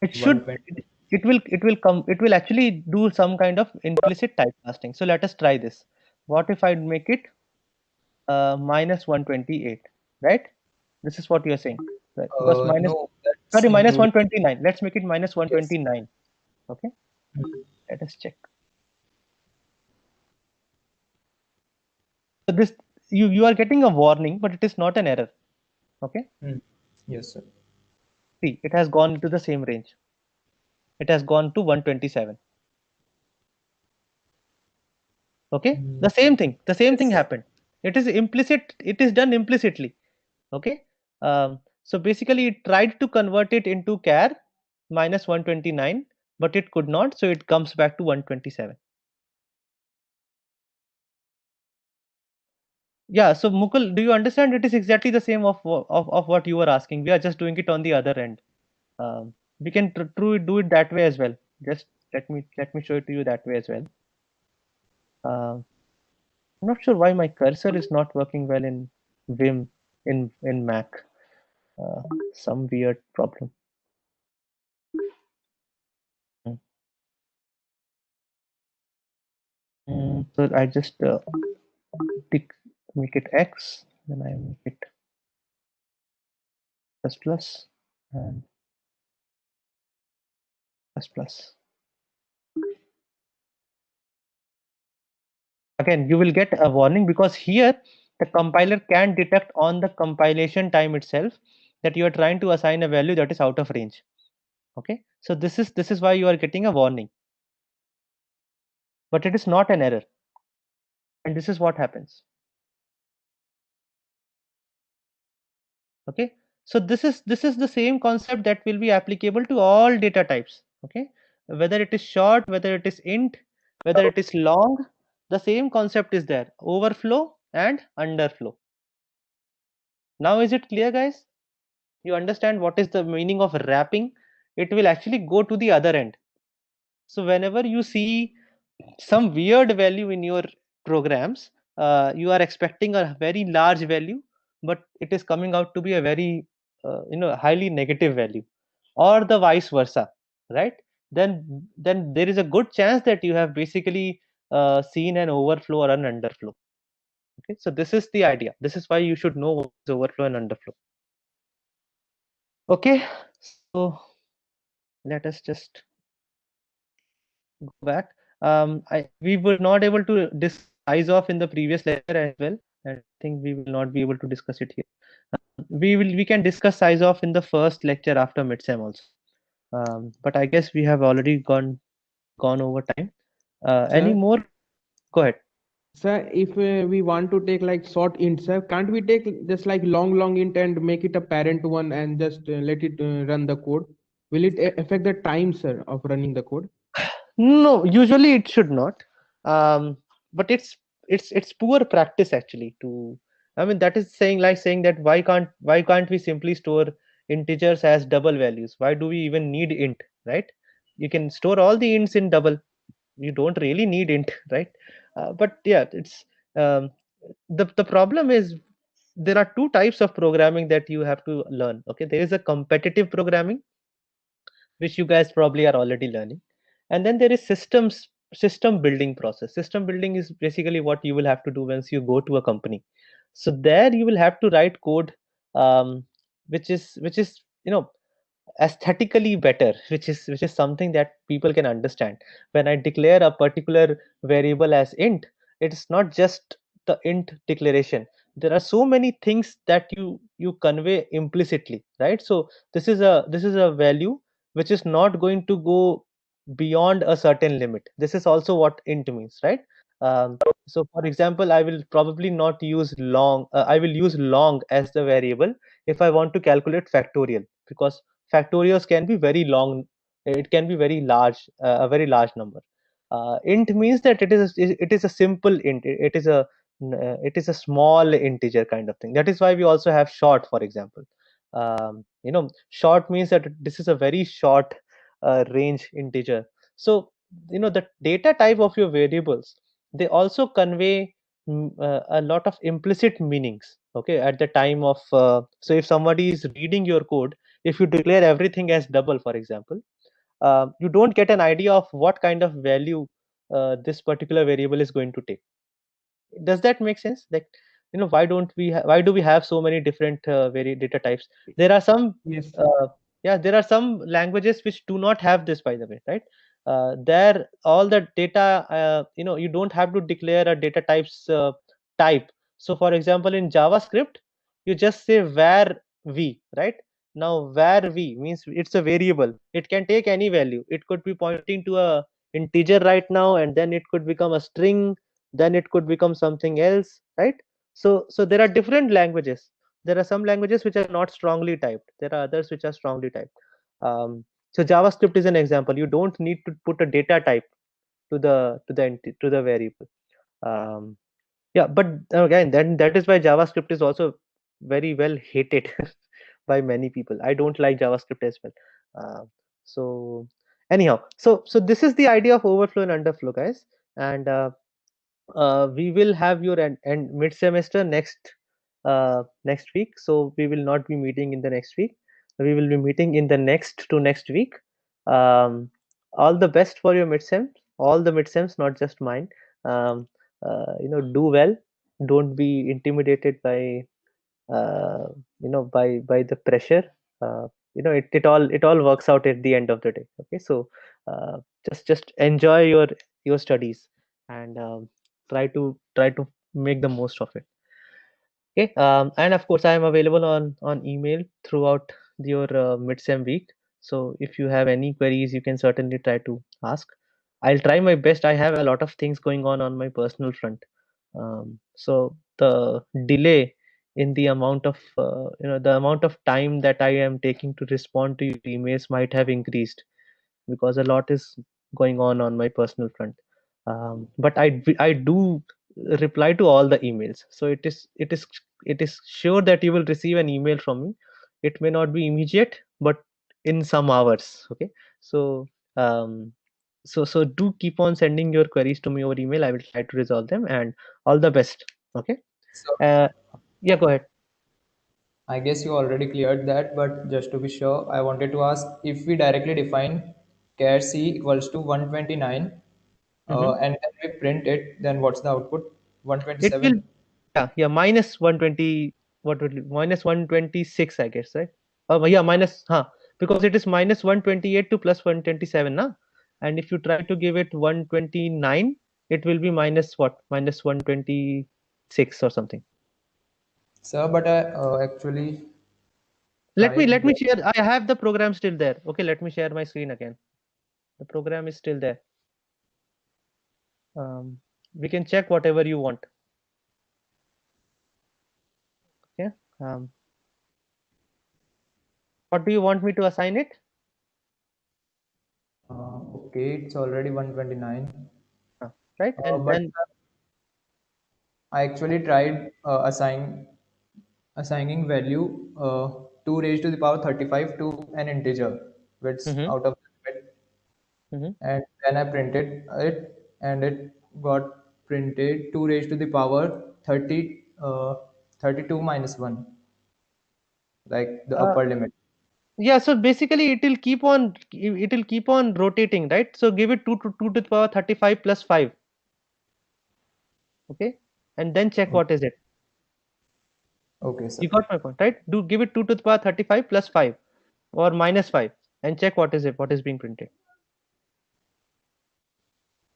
it should. 120. It will actually do some kind of implicit typecasting. So let us try this. What if I make it minus 128, right? This is what you're saying, right? Because minus, No, that's sorry, minus including. 129. Let's make it minus Yes. 129. Okay, Hmm. let us check. So this, you are getting a warning, but it is not an error. Okay, Hmm. Yes, sir. see, it has gone into the same range. It has gone to 127. Okay, Hmm. the same Yes, sir. happened. It is implicit, it is done implicitly. Okay, so basically it tried to convert it into char minus 129, but it could not, so it comes back to 127. Yeah, so Mukul, do you understand? It is exactly the same of what you were asking. We are just doing it on the other end. We can do it that way as well. Just let me show it to you that way as well. I'm not sure why my cursor is not working well in Vim in Mac. Uh, some weird problem. So I just make it X, then I make it plus plus and plus plus. Again, you will get a warning because here the compiler can detect on the compilation time itself that you are trying to assign a value that is out of range. Okay, so this is why you are getting a warning, but it is not an error, and this is what happens. Okay, so this is the same concept that will be applicable to all data types. Okay, whether it is short, whether it is int, whether it is long, the same concept is there: overflow and underflow. Now is it clear, guys? You understand what is the meaning of wrapping? It will actually go to the other end. So whenever you see some weird value in your programs, you are expecting a very large value, but it is coming out to be a very highly negative value, or the vice versa, right? Then there is a good chance that you have basically seen an overflow or an underflow. Okay, so this is the idea. This is why you should know what is overflow and underflow. Okay, so let us just go back. We were not able to discuss size of in the previous lecture as well, and I think we will not be able to discuss it here. We can discuss size of in the first lecture after midsem also. But I guess we have already gone over time. Any Sir, more? Go ahead. sir, if we want to take like short int, sir, can't we take just like long int and make it a parent one and just let it run the code? Will it affect the time, sir, of running the code? No, usually it should not. But it's poor practice actually to. I mean, that is saying that why can't we simply store integers as double values? Why do we even need int, right? You can store all the ints in double. You don't really need int, right? But yeah, it's um, the problem is there are two types of programming that you have to learn. Okay, there is a competitive programming, which you guys probably are already learning, and then there is system building process. System building is basically what you will have to do once you go to a company. So there you will have to write code, which is aesthetically better, which is something that people can understand. When I declare a particular variable as int, it's not just the int declaration. There are so many things that you convey implicitly, right? So this is a value which is not going to go beyond a certain limit. This is also what int means, right? So for example, I will probably not use long. I will use long as the variable if I want to calculate factorial, because factorials can be very long. It can be very large, a very large number. Int means that it is a simple int. It is a small integer kind of thing. That is why we also have short, for example. Short means that this is a very short range integer. So the data type of your variables, they also convey a lot of implicit meanings. Okay, at the time of so if somebody is reading your code, if you declare everything as double, for example, you don't get an idea of what kind of value this particular variable is going to take. Does that make sense? Like, why do we have so many different data types? There are some, Yes. yeah, there are some languages which do not have this, by the way, right? There, all the data, you don't have to declare a data types type. So for example, in JavaScript, you just say var v, right? Now var v means it's a variable. It can take any value. It could be pointing to a integer right now, and then it could become a string, then it could become something else, right? So there are different languages. There are some languages which are not strongly typed. There are others which are strongly typed. So JavaScript is an example. You don't need to put a data type to the variable. um, Yeah, but again, then that is why JavaScript is also very well hated by many people. I don't like JavaScript as well. So anyhow, so this is the idea of overflow and underflow, guys. And we will have your end mid semester next week. So we will not be meeting in the next week. We will be meeting in the next to next week. All the best for your midsems, all the midsems, not just mine. Um, do well. Don't be intimidated by uh, by the pressure. It all works out at the end of the day. Okay, so uh, just enjoy your studies and try to make the most of it. Okay, and of course I am available on email throughout your midsem week. So if you have any queries, you can certainly try to ask. I'll try my best. I have a lot of things going on my personal front. So the delay in the amount of time that I am taking to respond to your emails might have increased because a lot is going on my personal front. But I do reply to all the emails, so it is sure that you will receive an email from me. It may not be immediate, but in some hours. Okay, so um, so do keep on sending your queries to me over email. I will try to resolve them, and all the best. Okay. So Yeah, go ahead. I guess you already cleared that, but just to be sure, I wanted to ask if we directly define char c equals to 129 Mhm. and then we print it, then what's the output? It will, 127. yeah, minus 120, what would minus 126, I guess, right? Yeah, minus, because it is minus 128 to plus 127, na? And if you try to give it 129, it will be minus what? Minus 126 or something. Sir, but I actually Let me tried. share. I have the program still there. Okay, let me share my screen again. The program is still there. We can check whatever you want. Okay. What do you want me to assign it? Okay, it's already 129. Right, and But then I actually tried assigning value 2 raised to the power 35 to an integer, which Mhm, out of the limit, mhm. and then I printed it, and it got printed 2 raised to the power 32 minus 1, like the Uh, upper limit. yeah, so basically it will keep on rotating, right? So give it 2 to the power 35 plus 5. Okay, and then check what is it. Okay, You sir. got my point, right? Do give it 2 to the power 35 plus 5 or minus 5 and check what is it, what is being printed.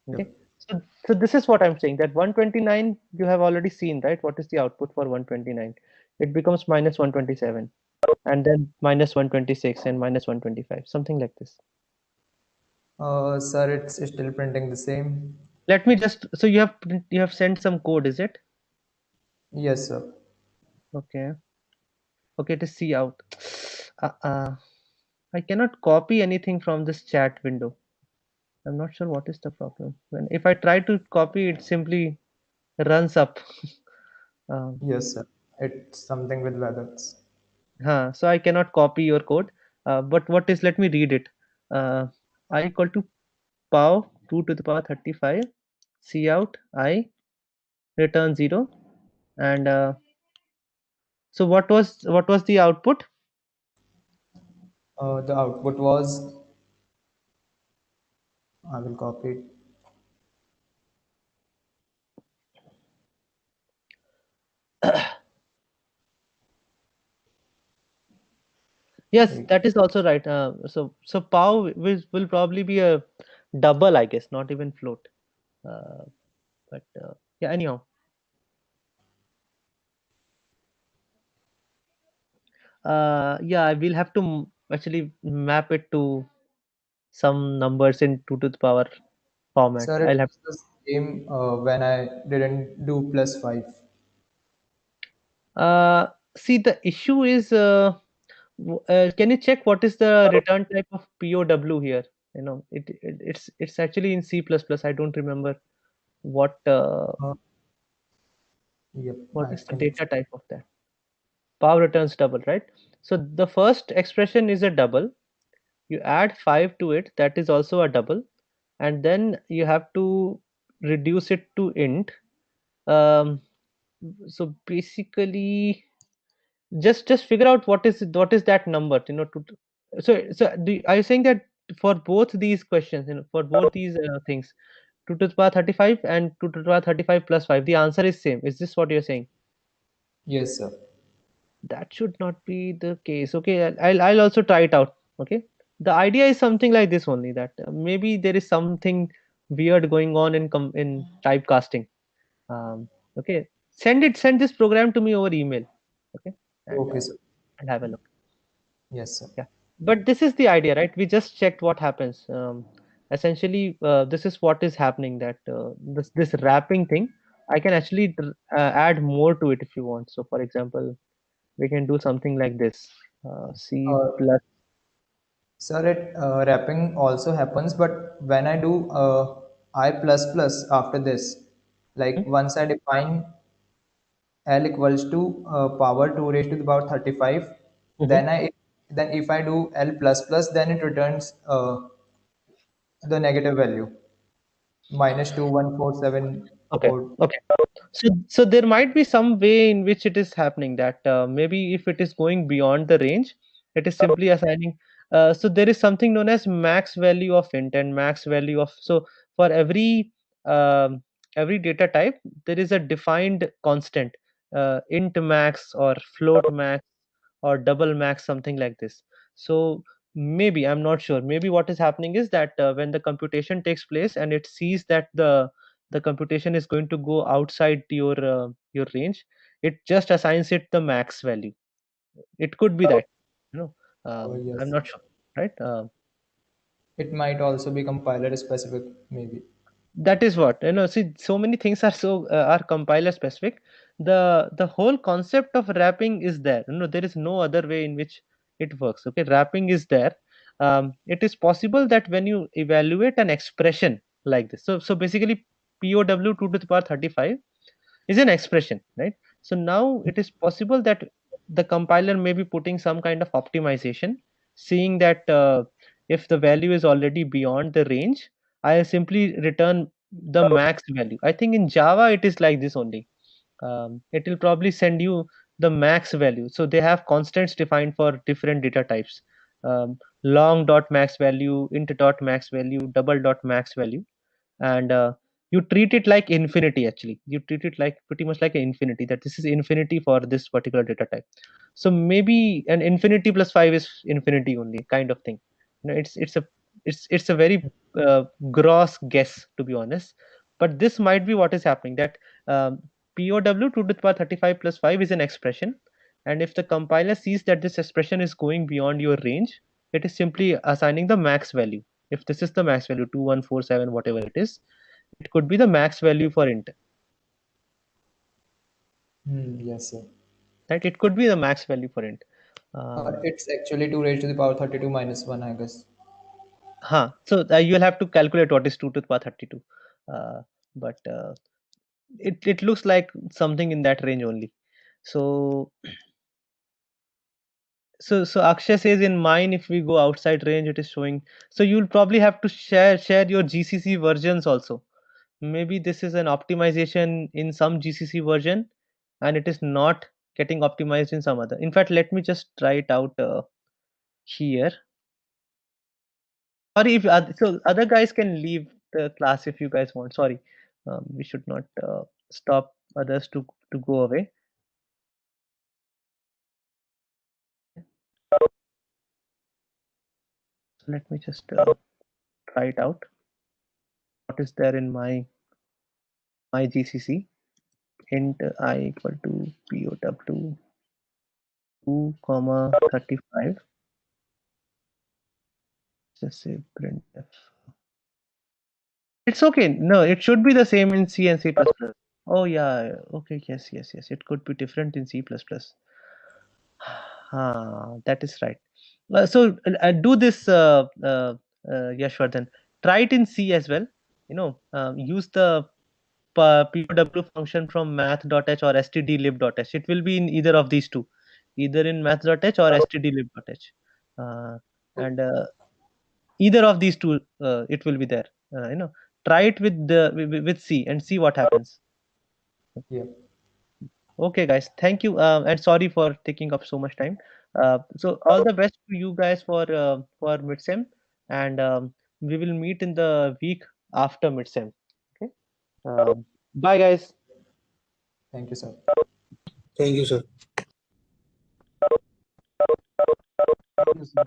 Okay, Yep. so this is what I'm saying, that 129 you have already seen, right? What is the output for 129? It becomes minus 127 and then minus 126 and minus 125, something like this. Sir, it's still printing the same. Let me just, so you have sent some code, is it? Yes, sir. Okay. Okay, to see out. I cannot copy anything from this chat window. I'm not sure what is the problem. When if I try to copy, it simply runs up. um, Yes, sir. It's something with wagons. so I cannot copy your code. But what is? Let me read it. I equal to pow 2 to the power 35. C out I return 0. And so what was the output? The output was, I will copy it. Yes, Wait. that is also right. So pow will probably be a double, I guess, not even float. Uh, but yeah, anyhow. Yeah, I will have to actually map it to some numbers in 2 to the power format. Sir, it I'll have. was the same when I didn't do plus 5. See, the issue is, can you check what is the return type of POW here? It's actually in C++. I don't remember what. Uh, Yep, What I is the can. data type of that? Power returns double, right? So the first expression is a double. You add 5 to it, that is also a double, and then you have to reduce it to int. Um, so basically, just figure out what is that number, are you saying that for both these questions, for both these things, 2 to the power 35 and 2 to the power 35 plus 5, the answer is same? Is this what you're saying? Yes, sir. That should not be the case. Okay, I'll also try it out. Okay, the idea is something like this only, that maybe there is something weird going on in typecasting. um, okay, send this program to me over email. Okay, and Okay, sir. I'll have a look. Yes, sir. Yeah, but this is the idea, right? We just checked what happens. Essentially, this is what is happening, that this wrapping thing, I can actually add more to it if you want. So for example, we can do something like this. C Uh, plus. Sir, wrapping also happens, but when I do I plus plus after this, like Hmm? once I define L equals to power 2 raised to the power 35, Mhm. then if I do L plus plus, then it returns the negative value minus 2147 Okay. or Okay. So there might be some way in which it is happening, that maybe if it is going beyond the range, it is simply assigning. So there is something known as max value of int and max value of. So for um, every data type, there is a defined constant, int max or float max or double max, something like this. So maybe, I'm not sure, maybe what is happening is that when the computation takes place and it sees that the computation is going to go outside your range, it just assigns it the max value. It could be that, you know I'm yes, not sure, right? it might also be compiler specific, maybe. That is what, see, so many things are are compiler specific. The whole concept of wrapping is there. There is no other way in which it works. Okay, wrapping is there. It is possible that when you evaluate an expression like this, so basically POW 2 to the power 35 is an expression, right? So now it is possible that the compiler may be putting some kind of optimization, seeing that if the value is already beyond the range, I simply return the max value. I think in Java it is like this only. It will probably send you the max value. So they have constants defined for different data types. Long dot max value, int dot max value, double dot max value, and you treat it like infinity. Actually, you treat it like pretty much like an infinity, that this is infinity for this particular data type. So maybe an infinity plus 5 is infinity only, kind of thing. It's a very gross guess, to be honest, but this might be what is happening, that POW 2 to the power 35 plus 5 is an expression, and if the compiler sees that this expression is going beyond your range, it is simply assigning the max value. If this is the max value, 2147, whatever it is, it could be the max value for int, Yes, sir. right? It could be the max value for int. It's actually 2 raised to the power 32 minus 1, I guess. So you'll have to calculate what is 2 to the power 32. But it looks like something in that range only. So so Akshay says in mine, if we go outside range, it is showing. So you'll probably have to share your GCC versions also. Maybe this is an optimization in some GCC version, and it is not getting optimized in some other. In fact, let me just try it out here. Sorry, if so other guys can leave the class if you guys want. Sorry, we should not stop others to go away. So let me just try it out. What is there in my GCC? Int I equal to POW 2 comma 35. Just say printf. It's okay. No, it should be the same in C and C++. Oh yeah. Okay. Yes. It could be different in C++. That is right. So do this, Yashwardhan. Try it in C as well. Use the POW function from math.h or stdlib.h. It will be in either of these two, either in math.h or stdlib.h. And either of these two, it will be there. Try it with C and see what happens. Yeah. Okay, guys, thank you, and sorry for taking up so much time. So all the best to you guys for midsem, and we will meet in the week after midsem. Okay. Bye, guys. Thank you, sir. Thank you, sir. Yes, sir.